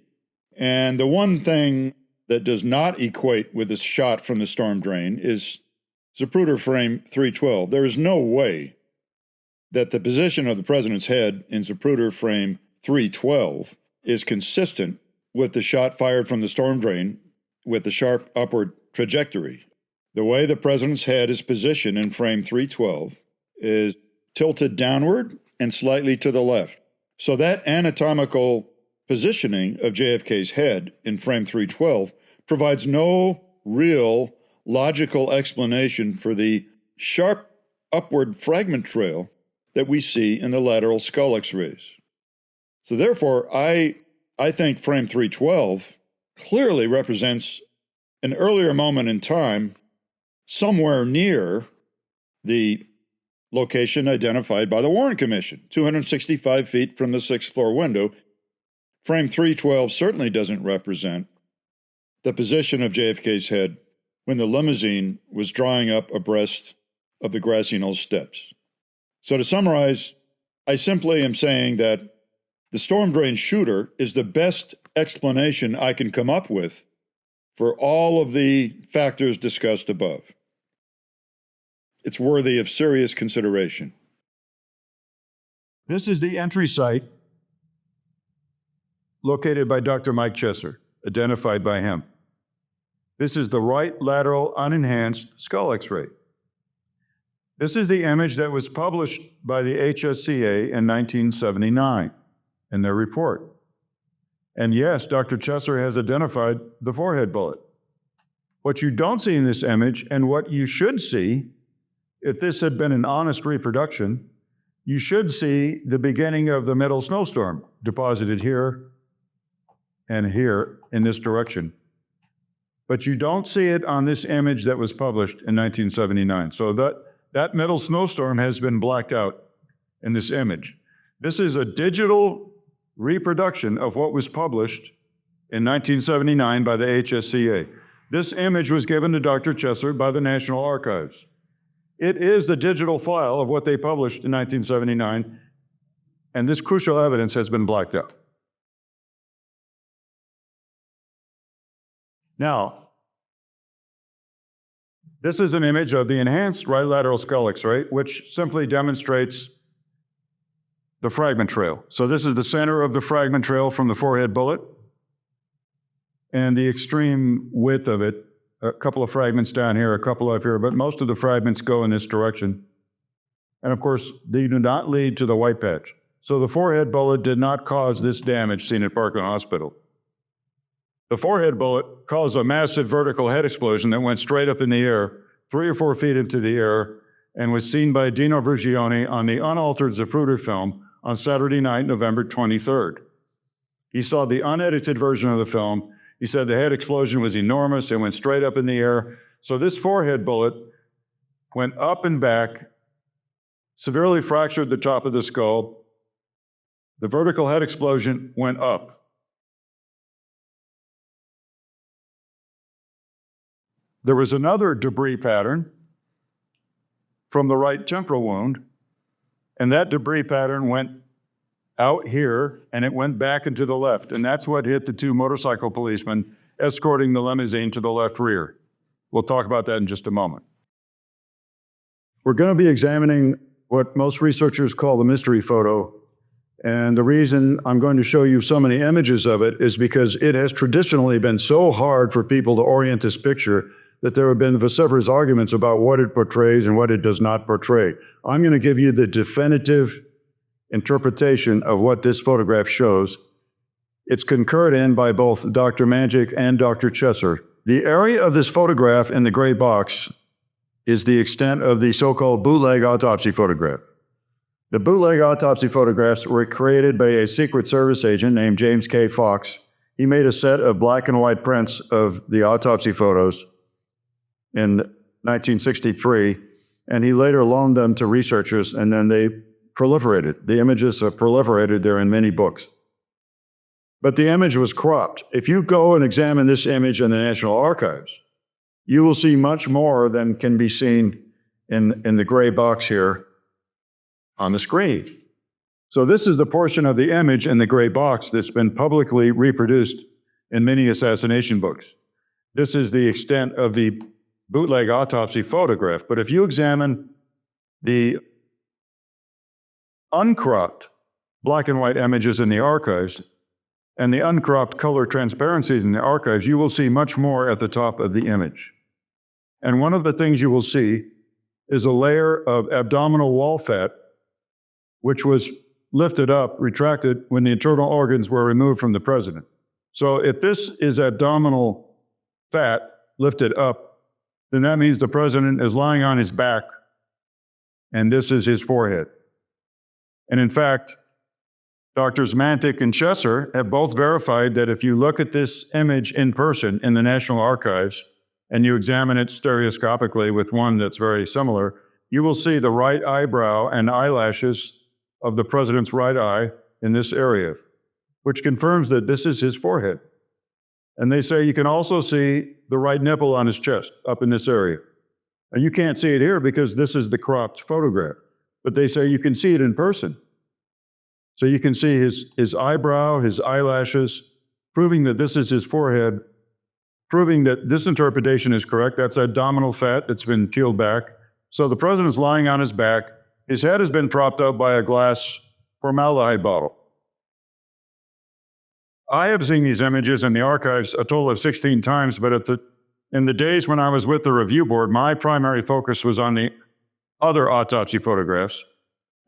A: And the one thing that does not equate with the shot from the storm drain is Zapruder frame 312. There is no way that the position of the president's head in Zapruder frame 312 is consistent with the shot fired from the storm drain with the sharp upward trajectory. The way the president's head is positioned in frame 312 is tilted downward and slightly to the left. So that anatomical positioning of JFK's head in frame 312 provides no real logical explanation for the sharp upward fragment trail that we see in the lateral skull X-rays. So therefore, I think frame 312 clearly represents an earlier moment in time somewhere near the location identified by the Warren Commission, 265 feet from the 6th floor window. Frame 312 certainly doesn't represent the position of JFK's head when the limousine was drawing up abreast of the grassy knoll steps. So to summarize, I simply am saying that the storm drain shooter is the best explanation I can come up with for all of the factors discussed above. It's worthy of serious consideration.
C: This is the entry site located by Dr. Mike Chesser, identified by him. This is the right lateral unenhanced skull X-ray. This is the image that was published by the HSCA in 1979 in their report. And yes, Dr. Chesser has identified the forehead bullet. What you don't see in this image, and what you should see, if this had been an honest reproduction, you should see the beginning of the middle snowstorm deposited here and here in this direction. But you don't see it on this image that was published in 1979. So that middle snowstorm has been blacked out in this image. This is a digital reproduction of what was published in 1979 by the HSCA. This image was given to Dr. Chesser by the National Archives. It is the digital file of what they published in 1979, and this crucial evidence has been blacked out. Now, this is an image of the enhanced right lateral skull X-ray, which simply demonstrates the fragment trail. So this is the center of the fragment trail from the forehead bullet, and the extreme width of it, a couple of fragments down here, a couple up here, but most of the fragments go in this direction. And of course, they do not lead to the white patch. So the forehead bullet did not cause this damage seen at Parkland Hospital. The forehead bullet caused a massive vertical head explosion that went straight up in the air, 3 or 4 feet into the air, and was seen by Dino Brugione on the unaltered Zapruder film on Saturday night, November 23rd. He saw the unedited version of the film. He said the head explosion was enormous. It went straight up in the air. So this forehead bullet went up and back, severely fractured the top of the skull. The vertical head explosion went up. There was another debris pattern from the right temporal wound, and that debris pattern went out here, and it went back into the left, and that's what hit the 2 motorcycle policemen escorting the limousine to the left rear. We'll talk about that in just a moment. We're going to be examining what most researchers call the mystery photo,
A: And the reason I'm going to show you so many images of it is because it has traditionally been so hard for people to orient this picture that there have been vociferous arguments about what it portrays and what it does not portray. I'm going to give you the definitive interpretation of what this photograph shows. It's concurred in by both Dr. Mantik and Dr. Chesser. The area of this photograph in the gray box is the extent of the so-called bootleg autopsy photograph. The bootleg autopsy photographs were created by a Secret Service agent named James K. Fox. He made a set of black and white prints of the autopsy photos in 1963, and he later loaned them to researchers, and then they proliferated. The images have proliferated. They're in many books. But the image was cropped. If you go and examine this image in the National Archives, you will see much more than can be seen in the gray box here on the screen. So this is the portion of the image in the gray box that's been publicly reproduced in many assassination books. This is the extent of the bootleg autopsy photograph. But if you examine the uncropped black and white images in the archives and the uncropped color transparencies in the archives, you will see much more at the top of the image. And one of the things you will see is a layer of abdominal wall fat, which was lifted up, retracted, when the internal organs were removed from the president. So if this is abdominal fat lifted up, then that means the president is lying on his back, and this is his forehead. And in fact, Doctors Mantik and Chesser have both verified that if you look at this image in person in the National Archives, and you examine it stereoscopically with one that's very similar, you will see the right eyebrow and eyelashes of the president's right eye in this area, which confirms that this is his forehead. And they say you can also see the right nipple on his chest up in this area. And you can't see it here because this is the cropped photograph, but they say you can see it in person. So you can see his eyebrow, his eyelashes, proving that this is his forehead, proving that this interpretation is correct. That's abdominal fat that's been peeled back. So the president's lying on his back. His head has been propped up by a glass formaldehyde bottle. I have seen these images in the archives a total of 16 times, but in the days when I was with the review board, my primary focus was on the other autopsy photographs.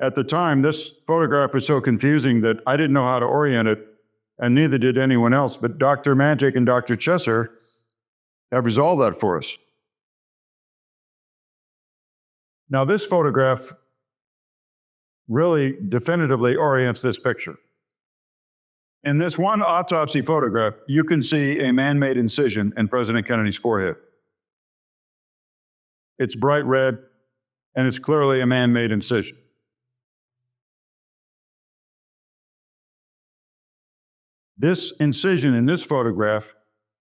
A: At the time, this photograph was so confusing that I didn't know how to orient it, and neither did anyone else. But Dr. Mantik and Dr. Chesser have resolved that for us. Now, this photograph really definitively orients this picture. In this one autopsy photograph, you can see a man-made incision in President Kennedy's forehead. It's bright red, and it's clearly a man-made incision. This incision in this photograph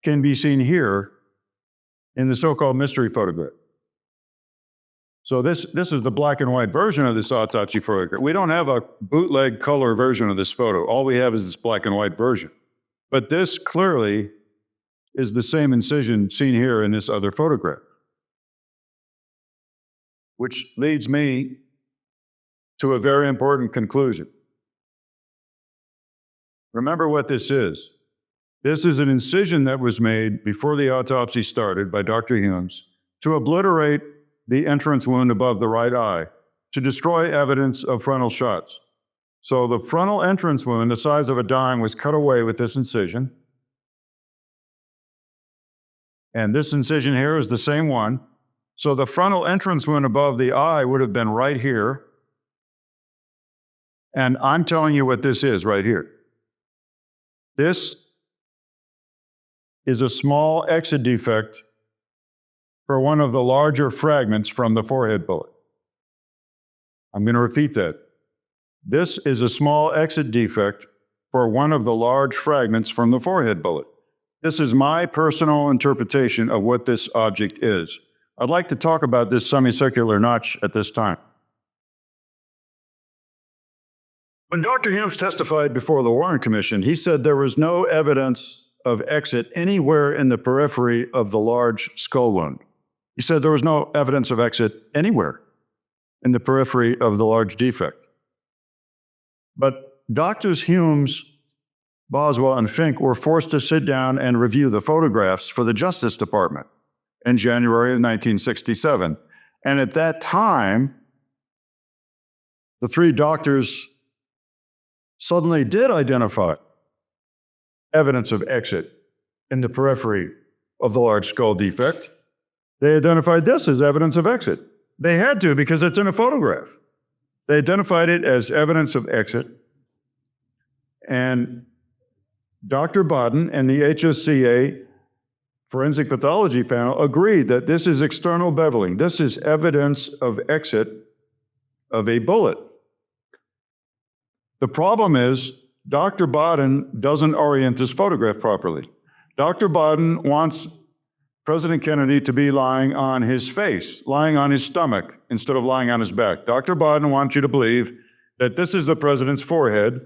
A: can be seen here in the so-called mystery photograph. So this is the black and white version of this autopsy photograph. We don't have a bootleg color version of this photo. All we have is this black and white version. But this clearly is the same incision seen here in this other photograph, which leads me to a very important conclusion. Remember what this is. This is an incision that was made before the autopsy started by Dr. Humes to obliterate the entrance wound above the right eye, to destroy evidence of frontal shots. So the frontal entrance wound, the size of a dime, was cut away with this incision. And this incision here is the same one. So the frontal entrance wound above the eye would have been right here. And I'm telling you what this is right here. This is a small exit defect for one of the larger fragments from the forehead bullet. I'm going to repeat that. This is a small exit defect for one of the large fragments from the forehead bullet. This is my personal interpretation of what this object is. I'd like to talk about this semicircular notch at this time. When Dr. Humes testified before the Warren Commission, he said there was no evidence of exit anywhere in the periphery of the large skull wound. He said there was no evidence of exit anywhere in the periphery of the large defect. But Doctors Humes, Boswell, and Fink were forced to sit down and review the photographs for the Justice Department in January of 1967. And at that time, the three doctors suddenly did identify evidence of exit in the periphery of the large skull defect. They identified this as evidence of exit. They had to because it's in a photograph. They identified it as evidence of exit. And Dr. Bodden and the HSCA forensic pathology panel agreed that this is external beveling. This is evidence of exit of a bullet. The problem is Dr. Bodden doesn't orient this photograph properly. Dr. Bodden wants President Kennedy to be lying on his face, lying on his stomach, instead of lying on his back. Dr. Bodden wants you to believe that this is the president's forehead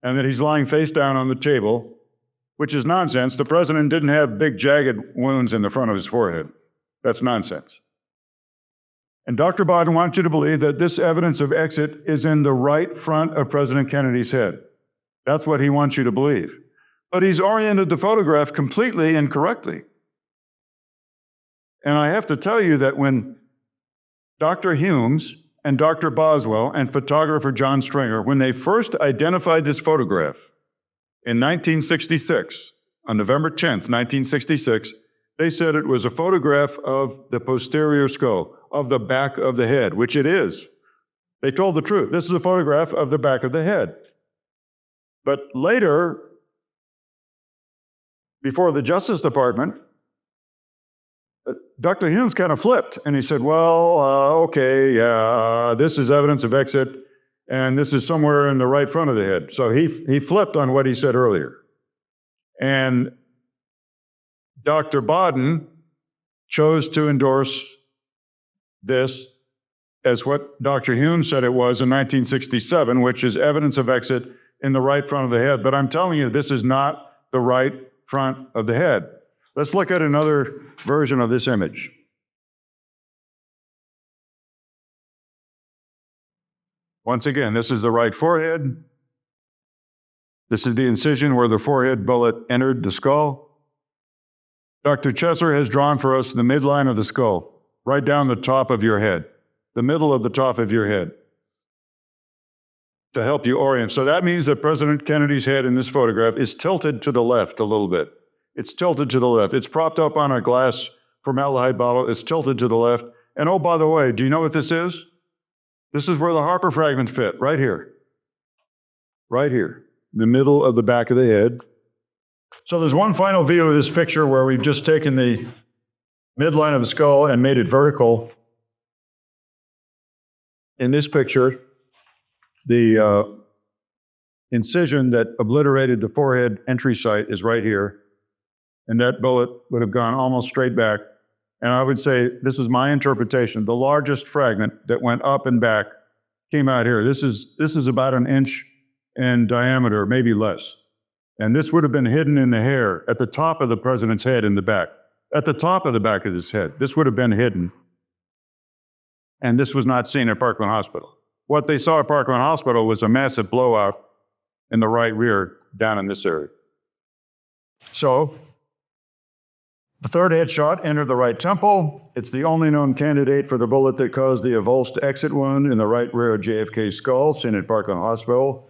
A: and that he's lying face down on the table, which is nonsense. The president didn't have big jagged wounds in the front of his forehead. That's nonsense. And Dr. Bodden wants you to believe that this evidence of exit is in the right front of President Kennedy's head. That's what he wants you to believe. But he's oriented the photograph completely incorrectly. And I have to tell you that when Dr. Humes and Dr. Boswell and photographer John Stringer, when they first identified this photograph in 1966, on November 10th, 1966, they said it was a photograph of the posterior skull, of the back of the head, which it is. They told the truth. This is a photograph of the back of the head. But later, before the Justice Department, Dr. Humes kind of flipped, and he said, well, okay, yeah, this is evidence of exit, and this is somewhere in the right front of the head. So he flipped on what he said earlier. And Dr. Bodden chose to endorse this as what Dr. Humes said it was in 1967, which is evidence of exit in the right front of the head. But I'm telling you, this is not the right front of the head. Let's look at another version of this image. Once again, this is the right forehead. This is the incision where the forehead bullet entered the skull. Dr. Chesser has drawn for us the midline of the skull, right down the top of your head, the middle of the top of your head, to help you orient. So that means that President Kennedy's head in this photograph is tilted to the left a little bit. It's tilted to the left. It's propped up on a glass formaldehyde bottle. It's tilted to the left. And oh, by the way, do you know what this is? This is where the Harper fragment fit, right here. Right here, the middle of the back of the head. So there's one final view of this picture where we've just taken the midline of the skull and made it vertical. In this picture, the incision that obliterated the forehead entry site is right here. And that bullet would have gone almost straight back. And I would say, this is my interpretation, the largest fragment that went up and back came out here. This is about an inch in diameter, maybe less. And this would have been hidden in the hair at the top of the president's head in the back. At the top of the back of his head. This would have been hidden. And this was not seen at Parkland Hospital. What they saw at Parkland Hospital was a massive blowout in the right rear down in this area. So, the third headshot entered the right temple. It's the only known candidate for the bullet that caused the avulsed exit wound in the right rear of JFK's skull, seen at Parkland Hospital.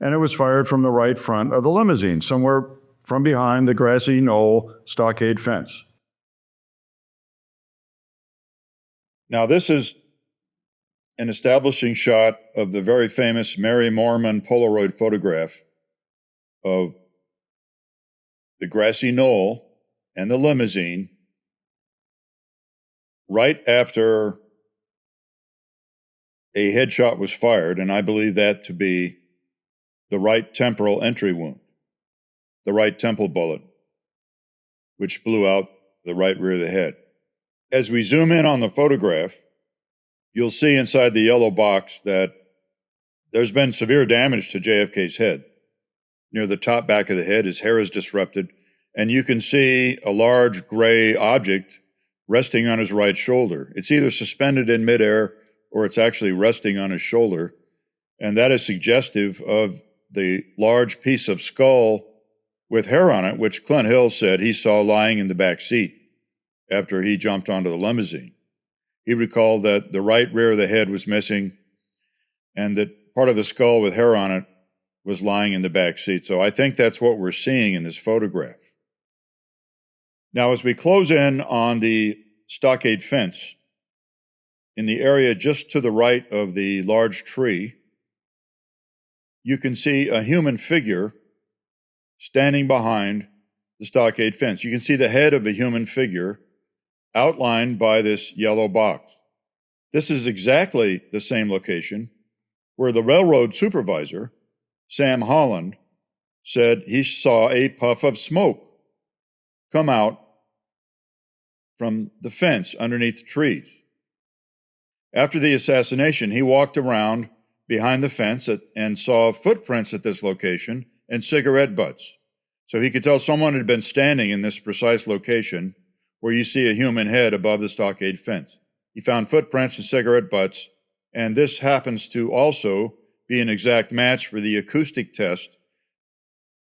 A: And it was fired from the right front of the limousine, somewhere from behind the grassy knoll stockade fence. Now, this is an establishing shot of the very famous Mary Moorman Polaroid photograph of the grassy knoll and the limousine right after a headshot was fired, and I believe that to be the right temporal entry wound, the right temple bullet, which blew out the right rear of the head. As we zoom in on the photograph, you'll see inside the yellow box that there's been severe damage to JFK's head. Near the top back of the head, his hair is disrupted, and you can see a large gray object resting on his right shoulder. It's either suspended in midair or it's actually resting on his shoulder, and that is suggestive of
D: the large piece of skull with hair on it, which Clint Hill said he saw lying in the back seat after he jumped onto the limousine. He recalled that the right rear of the head was missing and that part of the skull with hair on it was lying in the back seat. So I think that's what we're seeing in this photograph. Now, as we close in on the stockade fence, in the area just to the right of the large tree, you can see a human figure standing behind the stockade fence. You can see the head of a human figure outlined by this yellow box. This is exactly the same location where the railroad supervisor, Sam Holland, said he saw a puff of smoke come out from the fence underneath the trees. After the assassination, he walked around behind the fence and saw footprints at this location and cigarette butts. So he could tell someone had been standing in this precise location where you see a human head above the stockade fence. He found footprints and cigarette butts, and this happens to also be an exact match for the acoustic test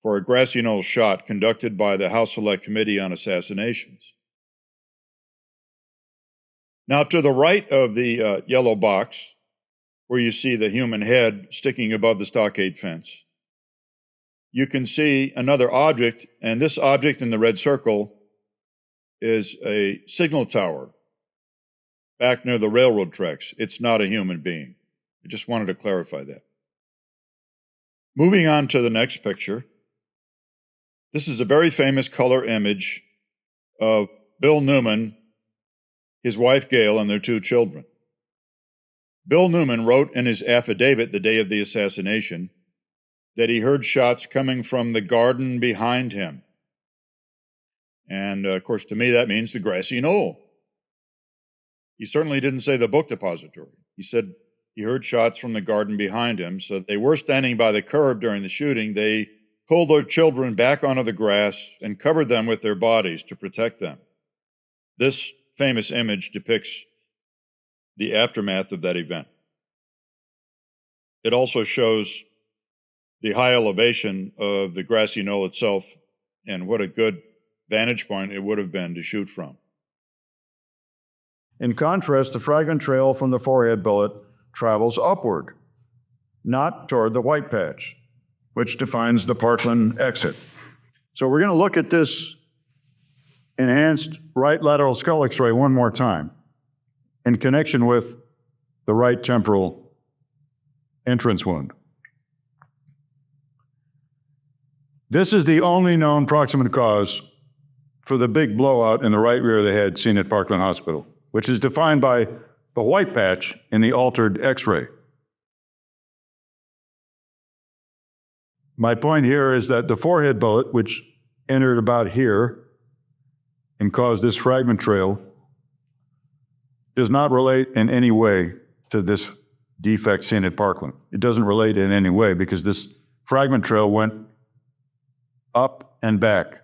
D: for a grassy knoll shot conducted by the House Select Committee on Assassinations. Now, to the right of the yellow box, where you see the human head sticking above the stockade fence, you can see another object, and this object in the red circle is a signal tower back near the railroad tracks. It's not a human being. I just wanted to clarify that. Moving on to the next picture, this is a very famous color image of Bill Newman, his wife Gail, and their two children. Bill Newman wrote in his affidavit the day of the assassination that he heard shots coming from the garden behind him. And of course, to me, that means the grassy knoll. He certainly didn't say the book depository. He said he heard shots from the garden behind him. So they were standing by the curb during the shooting. They pulled their children back onto the grass and covered them with their bodies to protect them. This famous image depicts the aftermath of that event. It also shows the high elevation of the grassy knoll itself and what a good vantage point it would have been to shoot from.
A: In contrast, the fragment trail from the forehead bullet travels upward, not toward the white patch, which defines the Parkland exit. So we're going to look at this enhanced right lateral skull X-ray one more time in connection with the right temporal entrance wound. This is the only known proximate cause for the big blowout in the right rear of the head seen at Parkland Hospital, which is defined by the white patch in the altered X-ray. My point here is that the forehead bullet, which entered about here and caused this fragment trail, does not relate in any way to this defect seen at Parkland. It doesn't relate in any way because this fragment trail went up and back.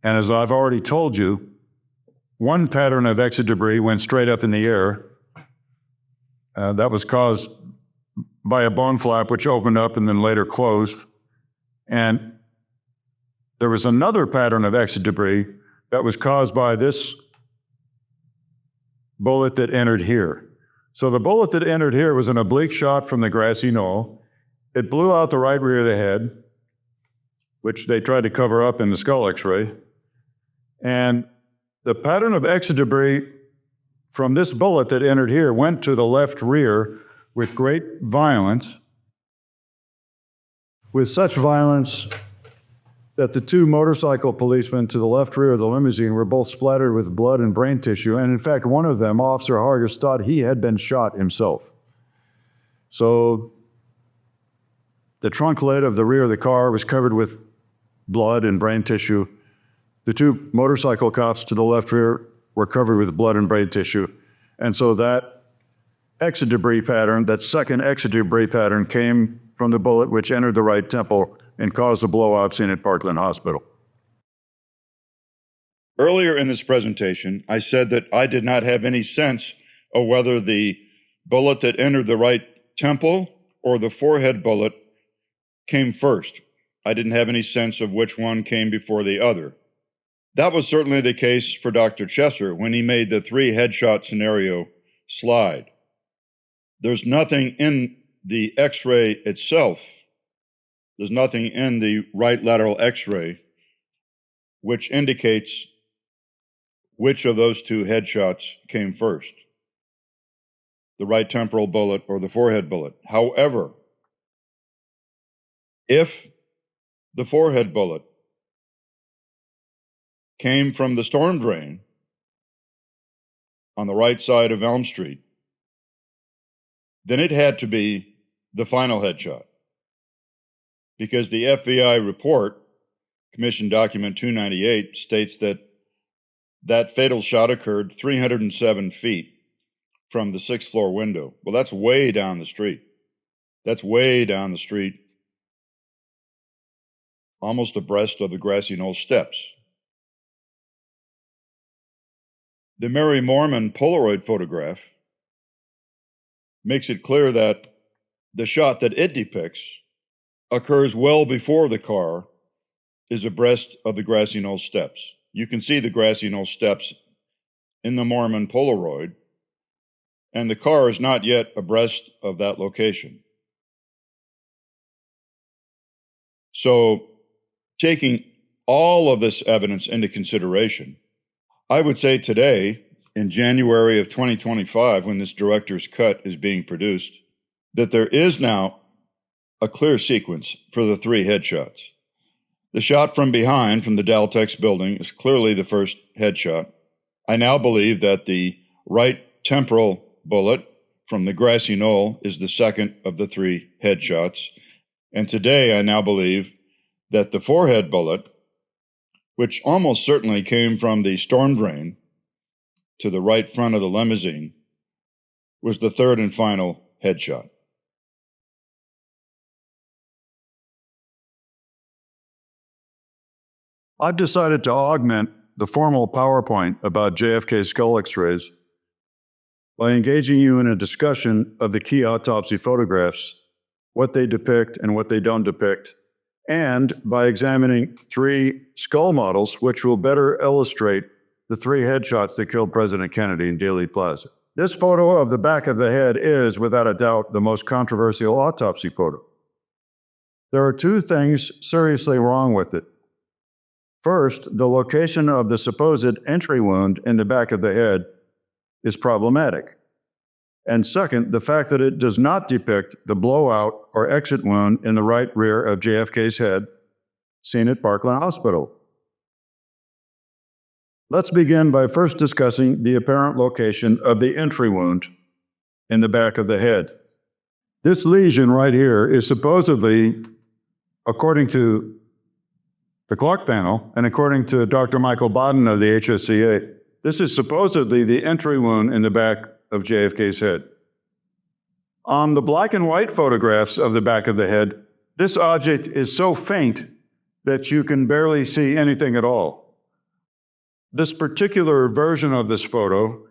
A: And as I've already told you, one pattern of exit debris went straight up in the air. That was caused by a bone flap which opened up and then later closed. And there was another pattern of exit debris that was caused by this bullet that entered here. So the bullet that entered here was an oblique shot from the grassy knoll. It blew out the right rear of the head, which they tried to cover up in the skull X-ray. And the pattern of exit debris from this bullet that entered here went to the left rear with great violence, with such violence that the two motorcycle policemen to the left rear of the limousine were both splattered with blood and brain tissue. And in fact, one of them, Officer Hargis, thought he had been shot himself. So the trunk lid of the rear of the car was covered with blood and brain tissue. The two motorcycle cops to the left rear were covered with blood and brain tissue. And so that exit debris pattern, that second exit debris pattern, came from the bullet which entered the right temple and caused the blowout seen at Parkland Hospital.
D: Earlier in this presentation, I said that I did not have any sense of whether the bullet that entered the right temple or the forehead bullet came first. I didn't have any sense of which one came before the other. That was certainly the case for Dr. Chesser when he made the 3 headshot scenario slide. There's nothing in the X-ray itself. There's nothing in the right lateral X-ray which indicates which of those 2 headshots came first, the right temporal bullet or the forehead bullet. However, if the forehead bullet came from the storm drain on the right side of Elm Street, then it had to be the final headshot, because the FBI report, Commission Document 298, states that that fatal shot occurred 307 feet from the 6th floor window. Well, that's way down the street. That's way down the street, almost abreast of the grassy knoll steps. The Mary Moorman Polaroid photograph makes it clear that the shot that it depicts occurs well before the car is abreast of the grassy knoll steps. You can see the grassy knoll steps in the Moorman Polaroid, and the car is not yet abreast of that location. So, taking all of this evidence into consideration, I would say today, in January of 2025, when this director's cut is being produced, that there is now a clear sequence for the 3 headshots. The shot from behind, from the Daltex building, is clearly the first headshot. I now believe that the right temporal bullet from the grassy knoll is the second of the 3 headshots. And today I now believe that the forehead bullet, which almost certainly came from the storm drain to the right front of the limousine, was the 3rd and final headshot.
C: I've decided to augment the formal PowerPoint about JFK skull X-rays by engaging you in a discussion of the key autopsy photographs, what they depict and what they don't depict, and by examining 3 skull models which will better illustrate the 3 headshots that killed President Kennedy in Dealey Plaza. This photo of the back of the head is, without a doubt, the most controversial autopsy photo. There are 2 things seriously wrong with it. First, the location of the supposed entry wound in the back of the head is problematic. And second, the fact that it does not depict the blowout or exit wound in the right rear of JFK's head seen at Parkland Hospital. Let's begin by first discussing the apparent location of the entry wound in the back of the head. This lesion right here is supposedly, according to the Clark panel, and according to Dr. Michael Bodden of the HSCA, this is supposedly the entry wound in the back of JFK's head. On the black and white photographs of the back of the head, this object is so faint that you can barely see anything at all. This particular version of this photo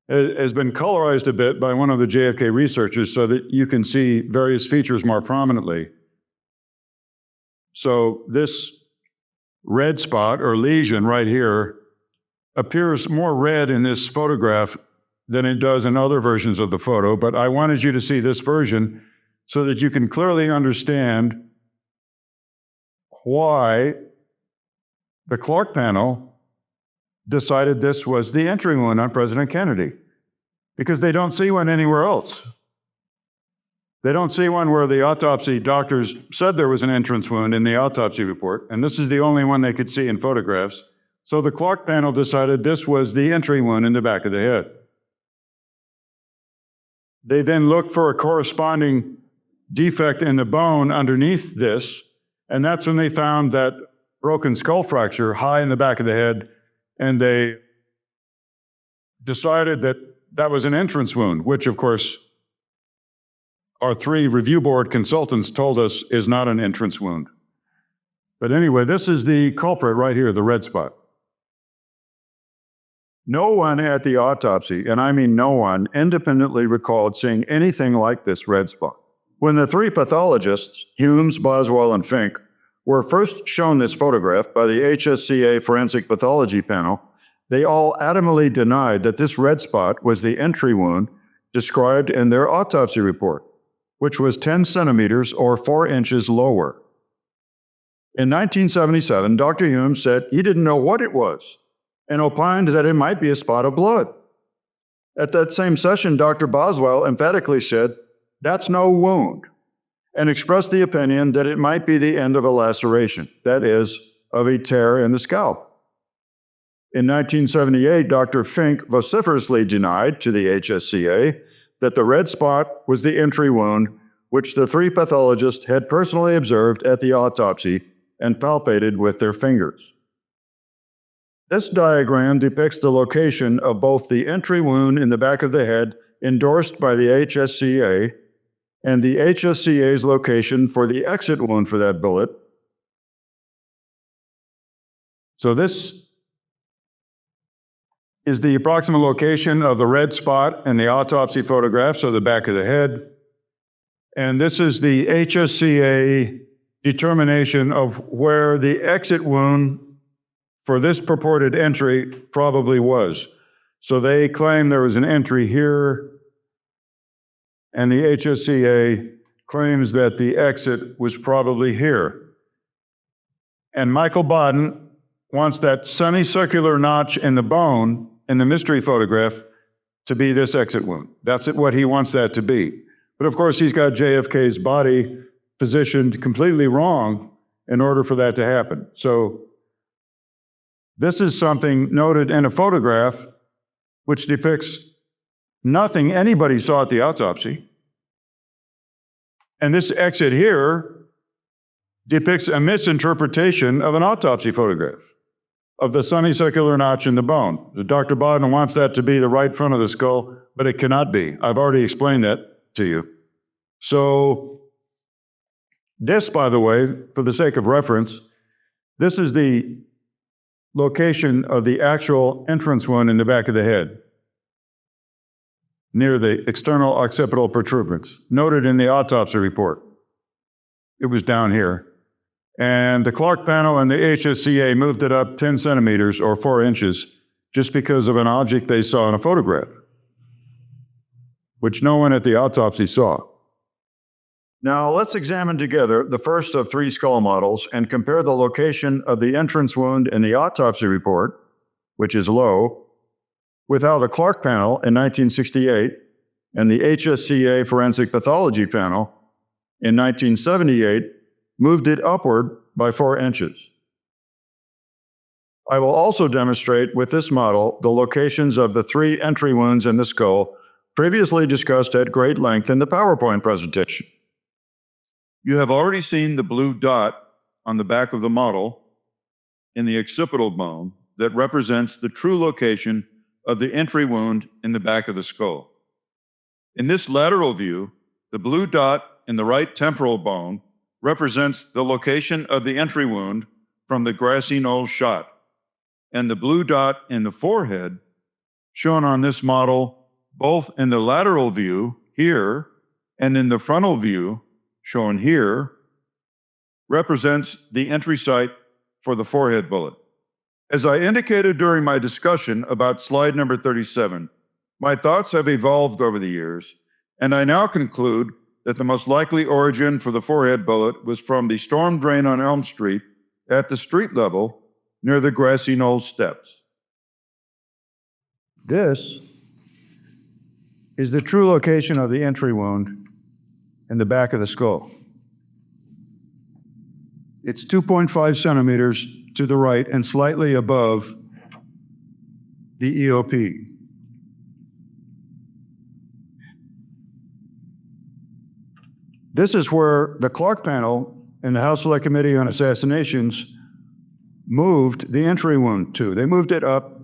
C: has been colorized a bit by one of the JFK researchers so that you can see various features more prominently. So this red spot or lesion right here appears more red in this photograph than it does in other versions of the photo, but I wanted you to see this version so that you can clearly understand why the Clark panel decided this was the entry wound on President Kennedy, because they don't see one anywhere else. They don't see one where the autopsy doctors said there was an entrance wound in the autopsy report, and this is the only one they could see in photographs. So the Clark panel decided this was the entry wound in the back of the head. They then looked for a corresponding defect in the bone underneath this, and that's when they found that broken skull fracture high in the back of the head, and they decided that that was an entrance wound, which of course our 3 review board consultants told us is not an entrance wound. But anyway, this is the culprit right here, the red spot. No one at the autopsy, and I mean no one, independently recalled seeing anything like this red spot.
A: When the three pathologists, Humes, Boswell, and Fink, were first shown this photograph by the HSCA Forensic Pathology Panel, they all adamantly denied that this red spot was the entry wound described in their autopsy report, which was 10 centimeters or 4 inches lower. In 1977, Dr. Hume said he didn't know what it was and opined that it might be a spot of blood. At that same session, Dr. Boswell emphatically said, "That's no wound," and expressed the opinion that it might be the end of a laceration, that is, of a tear in the scalp. In 1978, Dr. Fink vociferously denied to the HSCA that the red spot was the entry wound, which the three pathologists had personally observed at the autopsy and palpated with their fingers. This diagram depicts the location of both the entry wound in the back of the head endorsed by the HSCA and the HSCA's location for the exit wound for that bullet.
C: So this is the approximate location of the red spot in the autopsy photograph, so the back of the head. And this is the HSCA determination of where the exit wound for this purported entry probably was. So they claim there was an entry here, and the HSCA claims that the exit was probably here. And Michael Baden wants that semicircular notch in the bone in the mystery photograph to be this exit wound. That's what he wants that to be. But of course, he's got JFK's body positioned completely wrong in order for that to happen. So this is something noted in a photograph which depicts nothing anybody saw at the autopsy. And this exit here depicts a misinterpretation of an autopsy photograph of the semicircular notch in the bone. Dr. Baden wants that to be the right front of the skull, but it cannot be. I've already explained that to you. So this, by the way, for the sake of reference, this is the location of the actual entrance wound in the back of the head, near the external occipital protuberance, noted in the autopsy report. It was down here. And the Clark panel and the HSCA moved it up 10 centimeters or 4 inches just because of an object they saw in a photograph, which no one at the autopsy saw.
A: Now let's examine together the first of 3 skull models and compare the location of the entrance wound in the autopsy report, which is low, with how the Clark panel in 1968 and the HSCA Forensic Pathology panel in 1978 moved it upward by 4 inches. I will also demonstrate with this model the locations of the 3 entry wounds in the skull previously discussed at great length in the PowerPoint presentation. You have already seen the blue dot on the back of the model in the occipital bone that represents the true location of the entry wound in the back of the skull. In this lateral view, the blue dot in the right temporal bone represents the location of the entry wound from the grassy knoll shot, and the blue dot in the forehead, shown on this model both in the lateral view here and in the frontal view, shown here, represents the entry site for the forehead bullet. As I indicated during my discussion about slide number 37, my thoughts have evolved over the years, and I now conclude that the most likely origin for the forehead bullet was from the storm drain on Elm Street at the street level near the grassy knoll steps.
C: This is the true location of the entry wound in the back of the skull. It's 2.5 centimeters to the right and slightly above the EOP. This is where the Clark panel and the House Select Committee on Assassinations moved the entry wound to. They moved it up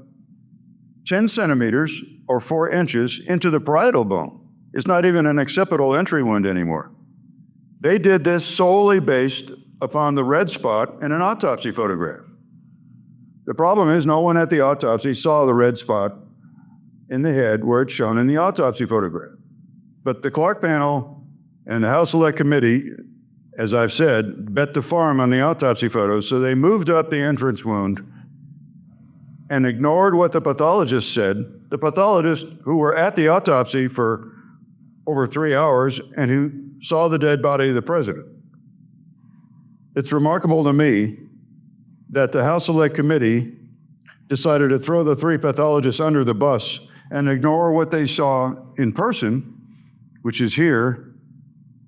C: 10 centimeters or 4 inches into the parietal bone. It's not even an occipital entry wound anymore. They did this solely based upon the red spot in an autopsy photograph. The problem is no one at the autopsy saw the red spot in the head where it's shown in the autopsy photograph. But the Clark panel And the House Select Committee, as I've said, bet the farm on the autopsy photos, so they moved up the entrance wound and ignored what the pathologist said. The pathologists who were at the autopsy for over 3 hours and who saw the dead body of the president. It's remarkable to me that the House Select Committee decided to throw the 3 pathologists under the bus and ignore what they saw in person, which is here,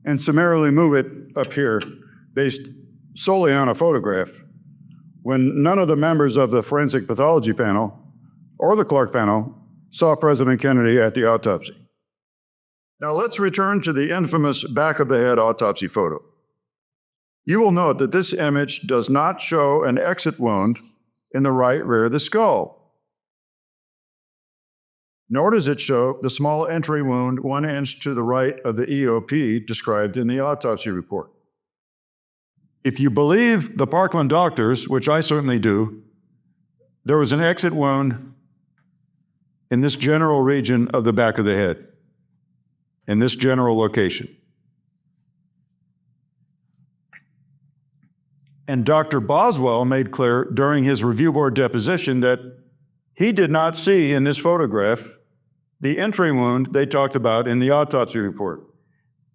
C: and summarily move it up here based solely on a photograph, when none of the members of the forensic pathology panel or the Clark panel saw President Kennedy at the autopsy. Now let's return to the infamous back of the head autopsy photo. You will note that this image does not show an exit wound in the right rear of the skull, nor does it show the small entry wound 1 inch to the right of the EOP described in the autopsy report. If you believe the Parkland doctors, which I certainly do, there was an exit wound in this general region of the back of the head, in this general location. And Dr. Boswell made clear during his review board deposition that he did not see in this photograph the entry wound they talked about in the autopsy report.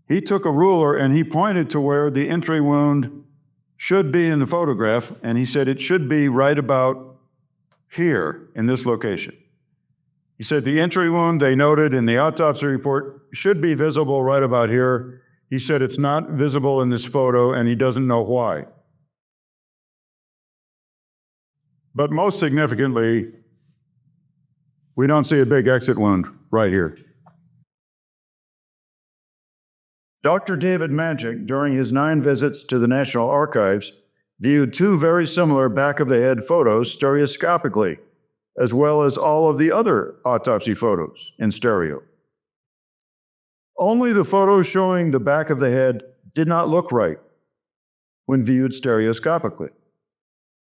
C: He took a ruler and he pointed to where the entry wound should be in the photograph, and he said it should be right about here in this location. He said the entry wound they noted in the autopsy report should be visible right about here. He said it's not visible in this photo, and he doesn't know why. But most significantly, we don't see a big exit wound right here. Dr. David Mantik, during his 9 visits to the National Archives, viewed 2 very similar back-of-the-head photos stereoscopically, as well as all of the other autopsy photos in stereo. Only the photo showing the back of the head did not look right when viewed stereoscopically.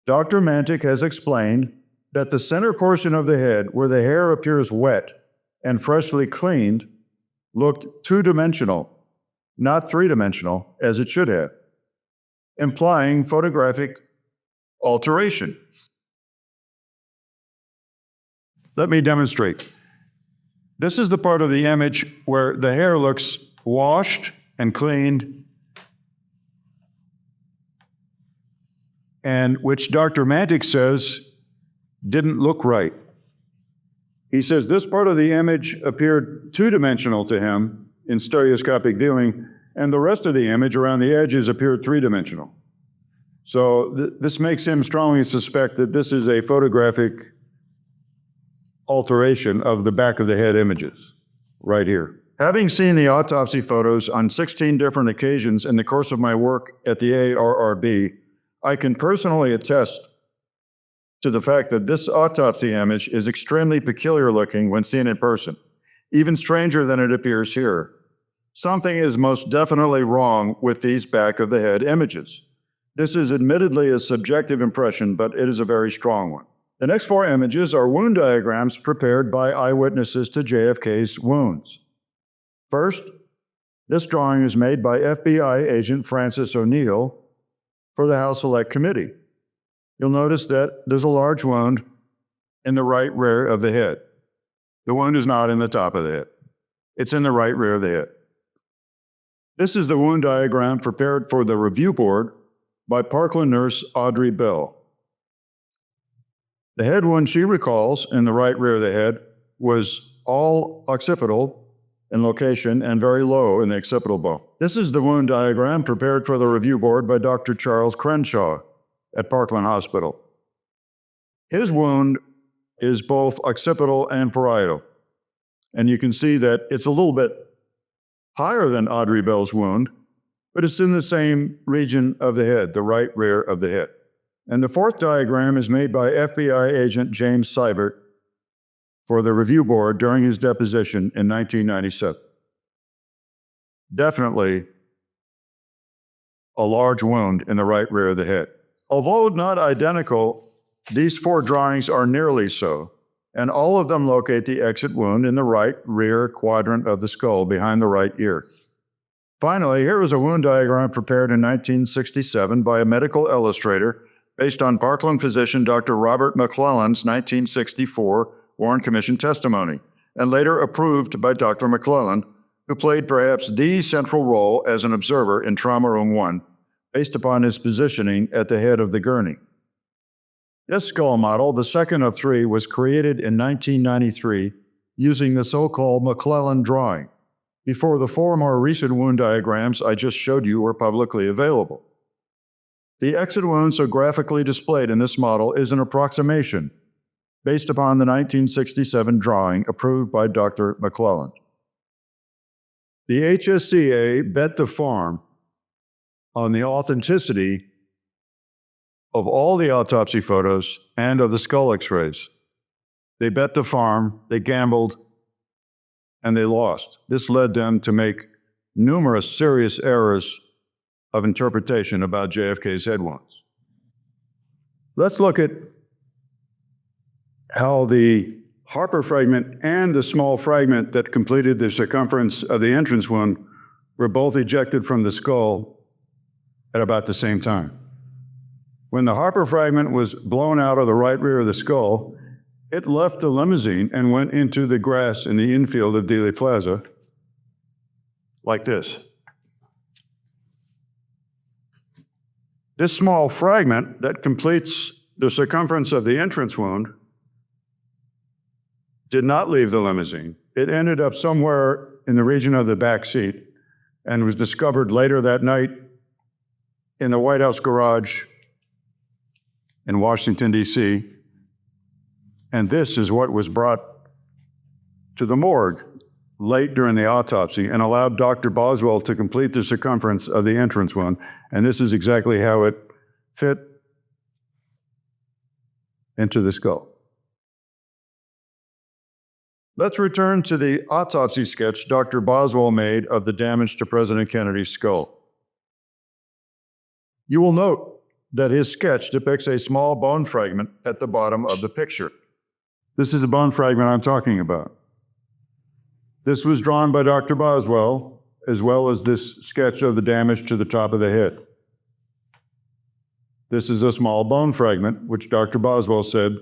C: Dr. Mantik has explained that the center portion of the head, where the hair appears wet and freshly cleaned, looked 2-dimensional, not 3-dimensional, as it should have, implying photographic alteration. Let me demonstrate. This is the part of the image where the hair looks washed and cleaned, and which Dr. Mantik says didn't look right. He says this part of the image appeared 2-dimensional to him in stereoscopic viewing, and the rest of the image around the edges appeared 3-dimensional. So this makes him strongly suspect that this is a photographic alteration of the back of the head images right here. Having seen the autopsy photos on 16 different occasions in the course of my work at the ARRB, I can personally attest to the fact that this autopsy image is extremely peculiar looking when seen in person, even stranger than it appears here. Something is most definitely wrong with these back-of-the-head images. This is admittedly a subjective impression, but it is a very strong one. The next 4 images are wound diagrams prepared by eyewitnesses to JFK's wounds. First, this drawing is made by FBI agent Francis O'Neill for the House Select Committee. You'll notice that there's a large wound in the right rear of the head. The wound is not in the top of the head. It's in the right rear of the head. This is the wound diagram prepared for the review board by Parkland nurse Audrey Bell. The head wound she recalls in the right rear of the head was all occipital in location and very low in the occipital bone. This is the wound diagram prepared for the review board by Dr. Charles Crenshaw at Parkland Hospital. His wound is both occipital and parietal, and you can see that it's a little bit higher than Audrey Bell's wound, but it's in the same region of the head, the right rear of the head. And the 4th diagram is made by FBI agent James Seibert for the review board during his deposition in 1997. Definitely a large wound in the right rear of the head. Although not identical, these 4 drawings are nearly so, and all of them locate the exit wound in the right rear quadrant of the skull behind the right ear.
A: Finally, here is a wound diagram prepared in 1967 by a medical illustrator based on Parkland physician Dr. Robert McClellan's 1964 Warren Commission testimony, and later approved by Dr. McClellan, who played perhaps the central role as an observer in Trauma Room 1, based upon his positioning at the head of the gurney. This skull model, the second of three, was created in 1993 using the so-called McClellan drawing, before the four more recent wound diagrams I just showed you were publicly available. The exit wound so graphically displayed in this model is an approximation based upon the 1967 drawing approved by Dr. McClellan. The HSCA bet the farm on the authenticity of all the autopsy photos and of the skull x-rays. They bet the farm, they gambled, and they lost. This led them to make numerous serious errors of interpretation about JFK's head wounds. Let's look at how the Harper fragment and the small fragment that completed the circumference of the entrance wound were both ejected from the skull at about the same time. When the Harper fragment was blown out of the right rear of the skull, it left the limousine and went into the grass in the infield of Dealey Plaza, like this. This small fragment that completes the circumference of the entrance wound did not leave the limousine. It ended up somewhere in the region of the back seat and was discovered later that night in the White House garage in Washington, D.C. And this is what was brought to the morgue late during the autopsy and allowed Dr. Boswell to complete the circumference of the entrance wound. And this is exactly how it fit into the skull. Let's return to the autopsy sketch Dr. Boswell made of the damage to President Kennedy's skull. You will note that his sketch depicts a small bone fragment at the bottom of the picture. This is the bone fragment I'm talking about. This was drawn by Dr. Boswell, as well as this sketch of the damage to the top of the head. This is a small bone fragment, which Dr. Boswell said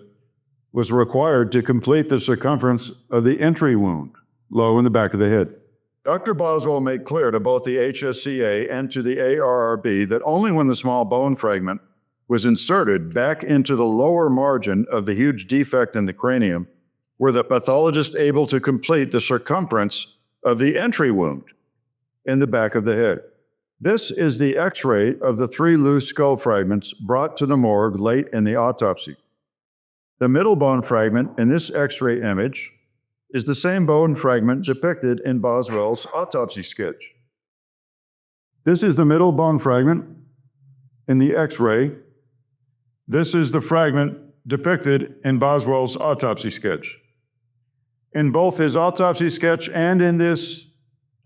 A: was required to complete the circumference of the entry wound, low in the back of the head. Dr. Boswell made clear to both the HSCA and to the ARRB that only when the small bone fragment was inserted back into the lower margin of the huge defect in the cranium were the pathologist able to complete the circumference of the entry wound in the back of the head. This is the X-ray of the three loose skull fragments brought to the morgue late in the autopsy. The middle bone fragment in this X-ray image is the same bone fragment depicted in Boswell's autopsy sketch. This is the middle bone fragment in the X-ray. This is the fragment depicted in Boswell's autopsy sketch. In both his autopsy sketch and in this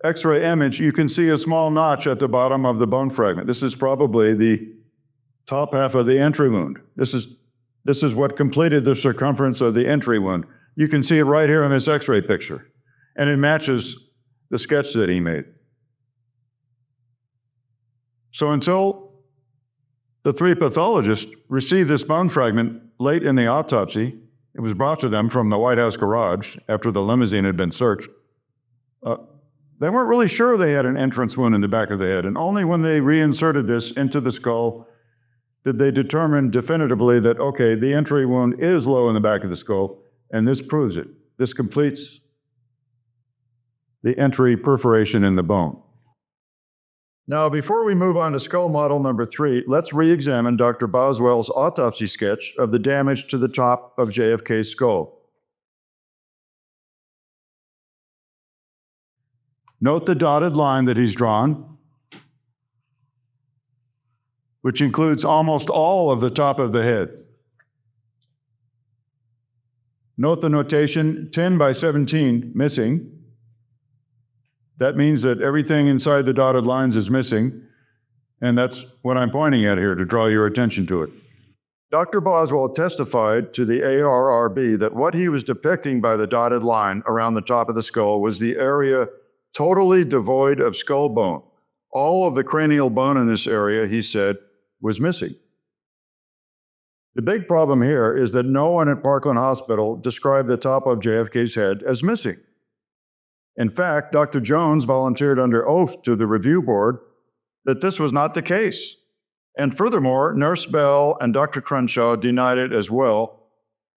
A: X-ray image, you can see a small notch at the bottom of the bone fragment. This is probably the top half of the entry wound. This is what completed the circumference of the entry wound. You can see it right here in this X-ray picture, and it matches the sketch that he made. So until the three pathologists received this bone fragment late in the autopsy, it was brought to them from the White House garage after the limousine had been searched. They weren't really sure they had an entrance wound in the back of the head, and only when they reinserted this into the skull did they determine definitively that, okay, the entry wound is low in the back of the skull, and this proves it. This completes the entry perforation in the bone. Now, before we move on to skull model number 3, let's re-examine Dr. Boswell's autopsy sketch of the damage to the top of JFK's skull. Note the dotted line that he's drawn, which includes almost all of the top of the head. Note the notation 10 by 17 missing. That means that everything inside the dotted lines is missing, and that's what I'm pointing at here to draw your attention to it. Dr. Boswell testified to the ARRB that what he was depicting by the dotted line around the top of the skull was the area totally devoid of skull bone, All of the cranial bone in this area, he said, was missing. The big problem here is that no one at Parkland Hospital described the top of JFK's head as missing. In fact, Dr. Jones volunteered under oath to the review board that this was not the case. And furthermore, Nurse Bell and Dr. Crenshaw denied it as well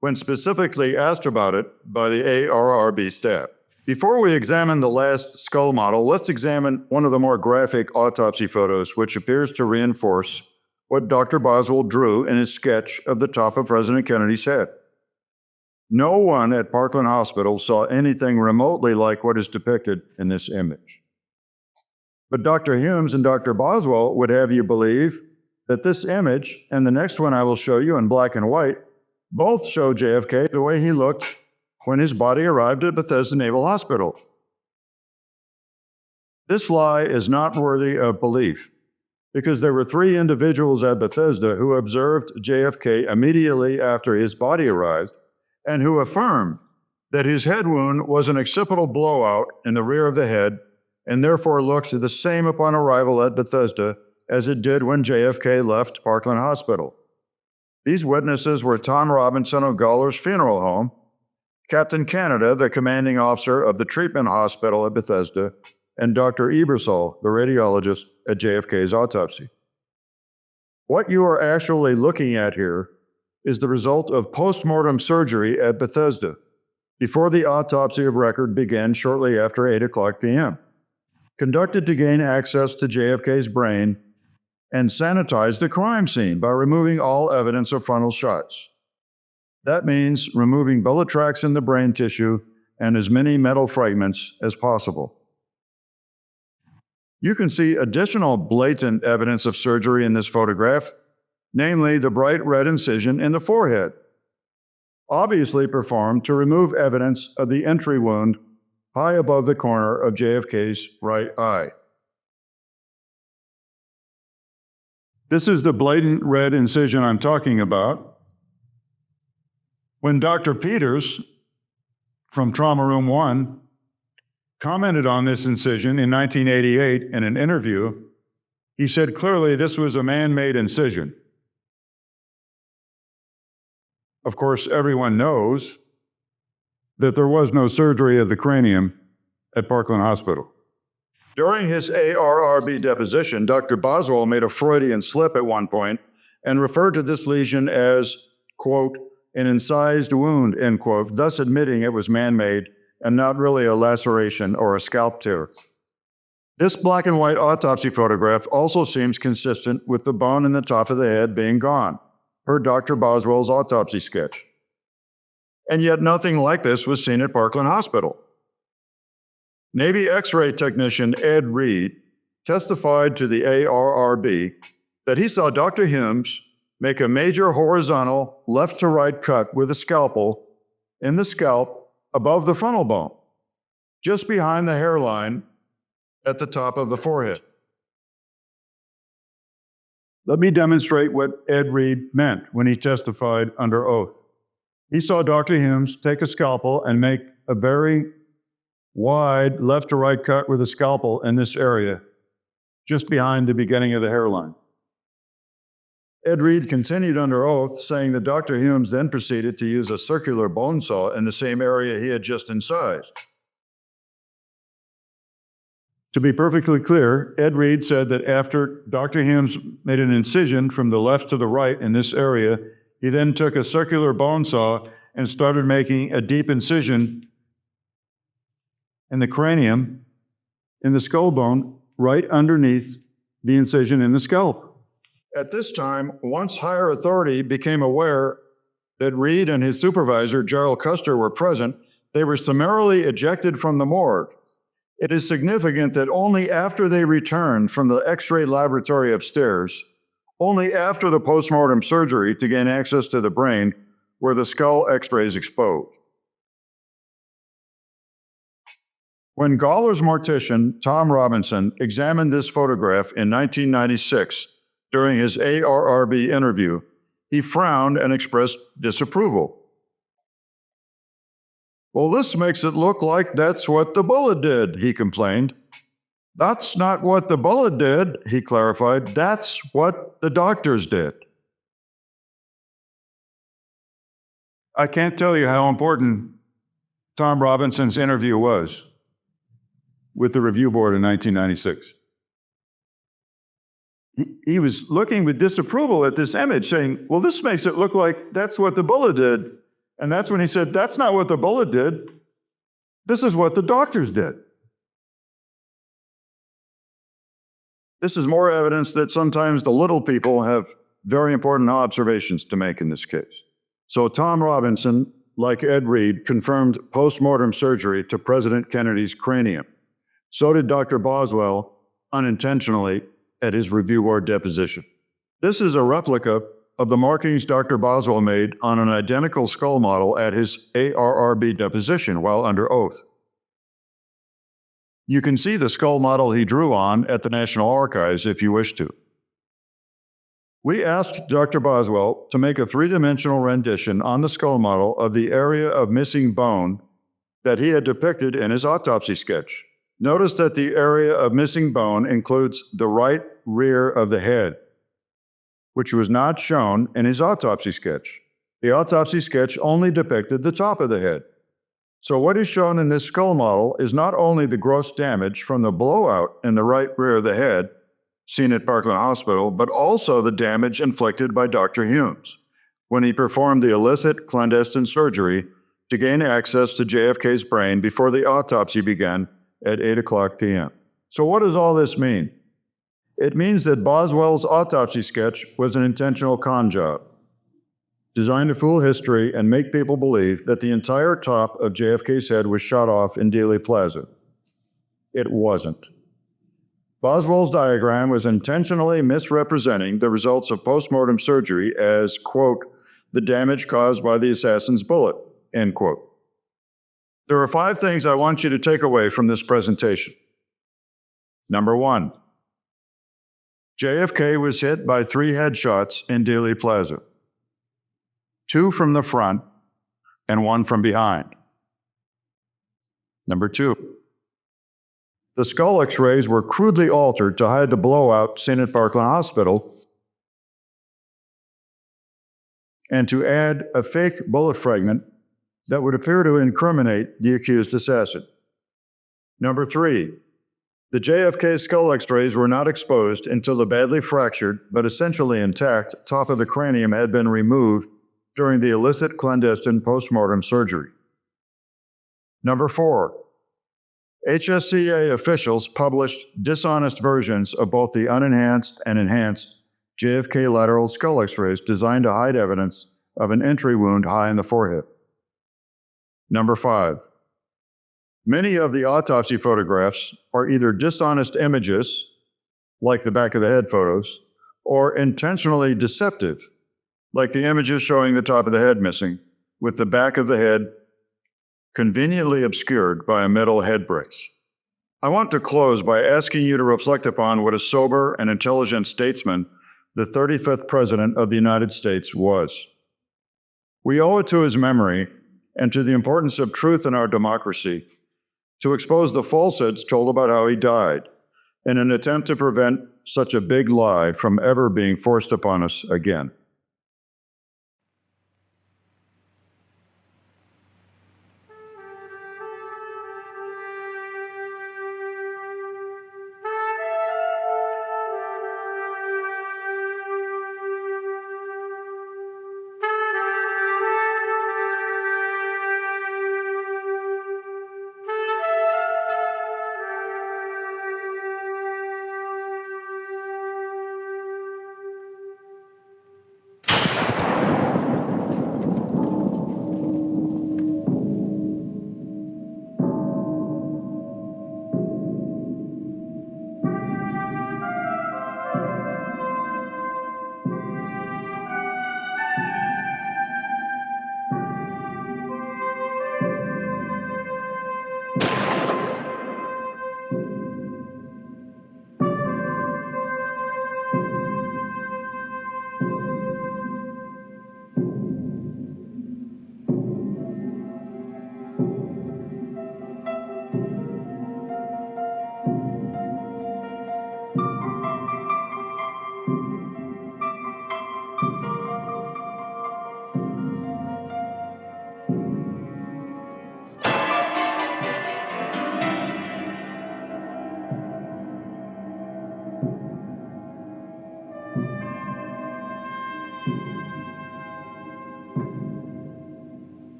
A: when specifically asked about it by the ARRB staff. Before we examine the last skull model, let's examine one of the more graphic autopsy photos, which appears to reinforce what Dr. Boswell drew in his sketch of the top of President Kennedy's head. No one at Parkland Hospital saw anything remotely like what is depicted in this image. But Dr. Humes and Dr. Boswell would have you believe that this image and the next one I will show you in black and white both show JFK the way he looked when his body arrived at Bethesda Naval Hospital. This lie is not worthy of belief because there were 3 individuals at Bethesda who observed JFK immediately after his body arrived and who affirmed that his head wound was an occipital blowout in the rear of the head and therefore looked the same upon arrival at Bethesda as it did when JFK left Parkland Hospital. These witnesses were Tom Robinson of Gawler's Funeral Home, Captain Canada, the commanding officer of the treatment hospital at Bethesda, and Dr. Ebersol, the radiologist at JFK's autopsy. What you are actually looking at here is the result of post-mortem surgery at Bethesda before the autopsy of record began shortly after 8:00 p.m., conducted to gain access to JFK's brain and sanitize the crime scene by removing all evidence of frontal shots. That means removing bullet tracks in the brain tissue and as many metal fragments as possible. You can see additional blatant evidence of surgery in this photograph, namely the bright red incision in the forehead, obviously performed to remove evidence of the entry wound high above the corner of JFK's right eye. This is the blatant red incision I'm talking about. When Dr. Peters from Trauma Room 1 commented on this incision in 1988 in an interview, he said clearly this was a man-made incision. Of course, everyone knows that there was no surgery of the cranium at Parkland Hospital. During his ARRB deposition, Dr. Boswell made a Freudian slip at one point and referred to this lesion as, quote, an incised wound, end quote, thus admitting it was man-made and not really a laceration or a scalp tear. This black and white autopsy photograph also seems consistent with the bone in the top of the head being gone, per Dr. Boswell's autopsy sketch. And yet nothing like this was seen at Parkland Hospital. Navy X-ray technician Ed Reed testified to the ARRB that he saw Dr. Humes make a major horizontal left-to-right cut with a scalpel in the scalp above the frontal bone, just behind the hairline at the top of the forehead. Let me demonstrate what Ed Reed meant when he testified under oath. He saw Dr. Humes take a scalpel and make a very wide left-to-right cut with a scalpel in this area, just behind the beginning of the hairline. Ed Reed continued under oath, saying that Dr. Humes then proceeded to use a circular bone saw in the same area he had just incised. To be perfectly clear, Ed Reed said that after Dr. Humes made an incision from the left to the right in this area, he then took a circular bone saw and started making a deep incision in the cranium, in the skull bone, right underneath the incision in the scalp. At this time, once higher authority became aware that Reed and his supervisor, Gerald Custer, were present, they were summarily ejected from the morgue. It is significant that only after they returned from the X-ray laboratory upstairs, only after the postmortem surgery to gain access to the brain, were the skull X-rays exposed. When Gawler's mortician, Tom Robinson, examined this photograph in 1996 during his ARRB interview, he frowned and expressed disapproval. Well, this makes it look like that's what the bullet did, he complained.
C: That's not what the bullet did, he clarified. That's what the doctors did. I can't tell you how important Tom Robinson's interview was with the review board in 1996. He was looking with disapproval at this image, saying, well, this makes it look like that's what the bullet did. And that's when he said, that's not what the bullet did. This is what the doctors did. This is more evidence that sometimes the little people have very important observations to make in this case. So Tom Robinson, like Ed Reed, confirmed post-mortem surgery to President Kennedy's cranium. So did Dr. Boswell, unintentionally, at his review board deposition. This is a replica of the markings Dr. Boswell made on an identical skull model at his ARRB deposition while under oath. You can see the skull model he drew on at the National Archives if you wish to. We asked Dr. Boswell to make a three-dimensional rendition on the skull model of the area of missing bone that he had depicted in his autopsy sketch. Notice that the area of missing bone includes the right rear of the head, which was not shown in his autopsy sketch. The autopsy sketch only depicted the top of the head. So what is shown in this skull model is not only the gross damage from the blowout in the right rear of the head, seen at Parkland Hospital, but also the damage inflicted by Dr. Humes when he performed the illicit clandestine surgery to gain access to JFK's brain before the autopsy began at 8:00 p.m. So what does all this mean? It means that Boswell's autopsy sketch was an intentional con job, designed to fool history and make people believe that the entire top of JFK's head was shot off in Dealey Plaza. It wasn't. Boswell's diagram was intentionally misrepresenting the results of postmortem surgery as, quote, the damage caused by the assassin's bullet, end quote. There are 5 things I want you to take away from this presentation. Number 1, JFK was hit by 3 headshots in Dealey Plaza. 2 from the front and 1 from behind. Number 2, the skull x-rays were crudely altered to hide the blowout seen at Parkland Hospital and to add a fake bullet fragment that would appear to incriminate the accused assassin. Number 3, the JFK skull x-rays were not exposed until the badly fractured but essentially intact top of the cranium had been removed during the illicit clandestine postmortem surgery. Number 4, HSCA officials published dishonest versions of both the unenhanced and enhanced JFK lateral skull x-rays designed to hide evidence of an entry wound high in the forehead. Number 5, many of the autopsy photographs are either dishonest images, like the back of the head photos, or intentionally deceptive, like the images showing the top of the head missing, with the back of the head conveniently obscured by a metal head brace. I want to close by asking you to reflect upon what a sober and intelligent statesman the 35th President of the United States was. We owe it to his memory and to the importance of truth in our democracy to expose the falsehoods told about how he died in an attempt to prevent such a big lie from ever being forced upon us again.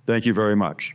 C: Thank you very much.